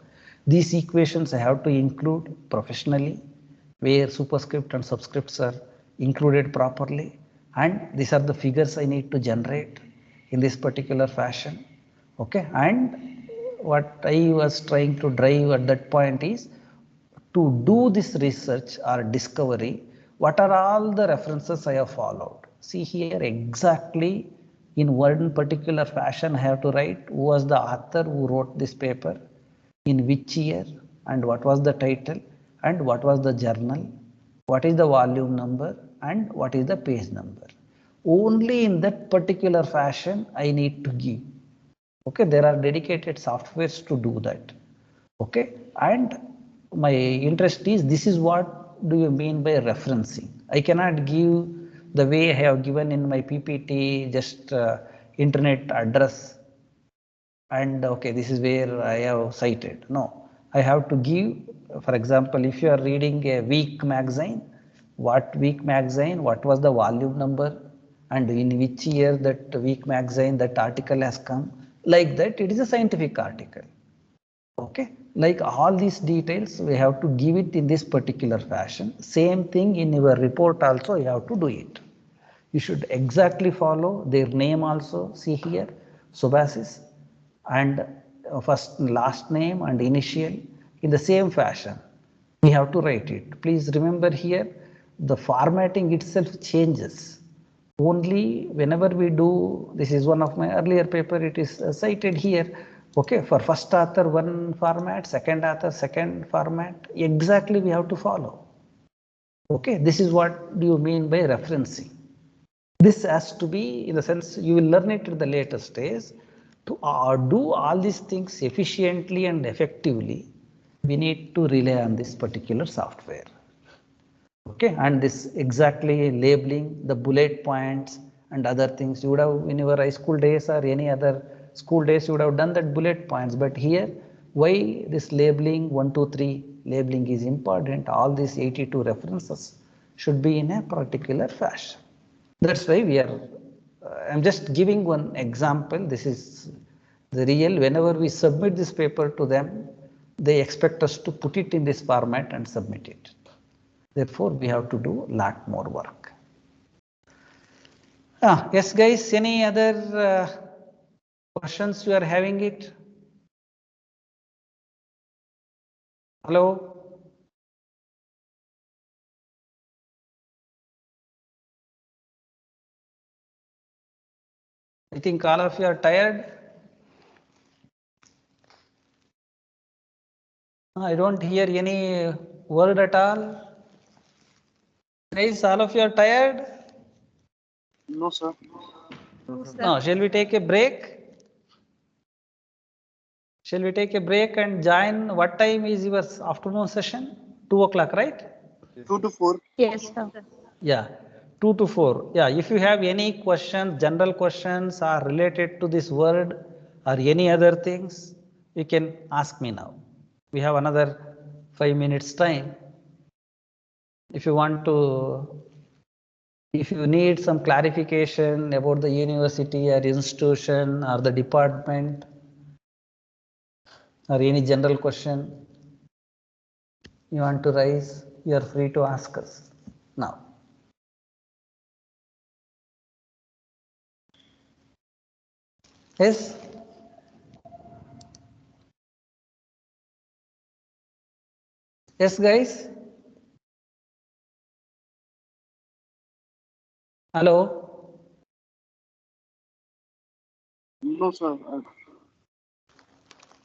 These equations I have to include professionally, where superscript and subscripts are included properly, and these are the figures I need to generate in this particular fashion. Okay, and what I was trying to drive at that point is to do this research or discovery, what are all the references I have followed. See here exactly in one particular fashion I have to write who was the author who wrote this paper, in which year, and what was the title, and what was the journal, what is the volume number, and what is the page number. Only in that particular fashion I need to give. Okay, there are dedicated softwares to do that. Okay, and my interest is this is what do you mean by referencing. I cannot give the way I have given in my PPT, just internet address and okay, this is where I have cited. No, I have to give, for example, if you are reading a week magazine, what week magazine, what was the volume number, and in which year that week magazine, that article has come, like that, it is a scientific article. Okay, like all these details, we have to give it in this particular fashion. Same thing in your report also, you have to do it. You should exactly follow their name also. See here, Subasis, and first last name and initial in the same fashion. We have to write it. Please remember here, the formatting itself changes. Only whenever we do, this is one of my earlier paper, it is cited here. Okay, for first author one format, second author second format, exactly we have to follow. Okay, this is what do you mean by referencing. This has to be, in the sense, you will learn it at the later stage. To do all these things efficiently and effectively, we need to rely on this particular software. Okay, and this exactly labeling the bullet points and other things. You would have in your high school days or any other school days, you would have done that bullet points. But here, why this labeling 1, 2, 3 labeling is important? All these 82 references should be in a particular fashion. That's why we are, I'm just giving one example. This is the real, whenever we submit this paper to them, they expect us to put it in this format and submit it. Therefore, we have to do a lot more work. Yes, guys, any other questions you are having it? Hello? I think all of you are tired. I don't hear any word at all. Guys, all of you are tired? No, sir. No, sir. No, shall we take a break? Shall we take a break and join? What time is your afternoon session? 2 o'clock, right? 2 to 4. Yes, sir. Yeah, 2 to 4. Yeah, if you have any questions, general questions are related to this word or any other things, you can ask me now. We have another 5 minutes time. If you want to, if you need some clarification about the university or institution or the department or any general question you want to raise, you are free to ask us now. Yes? Yes, guys? Hello? No, sir.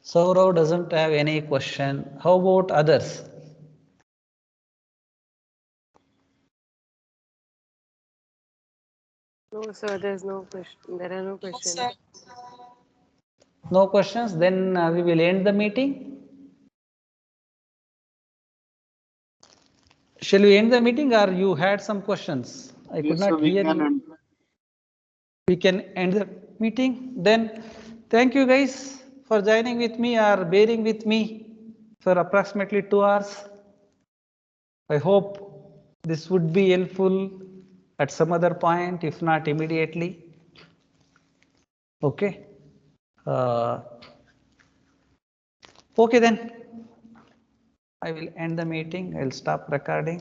Saurav doesn't have any question. How about others? No, sir, there's no question. There are no No, questions. sir. No questions, then we will end the meeting. Shall we end the meeting or you had some questions? I could Yes, sir, not we hear can. you. And We can end the meeting. Then thank you guys for joining with me or bearing with me for approximately 2 hours. I hope this would be helpful at some other point, if not immediately. Okay. Uh, okay then. I will end the meeting. I'll stop recording.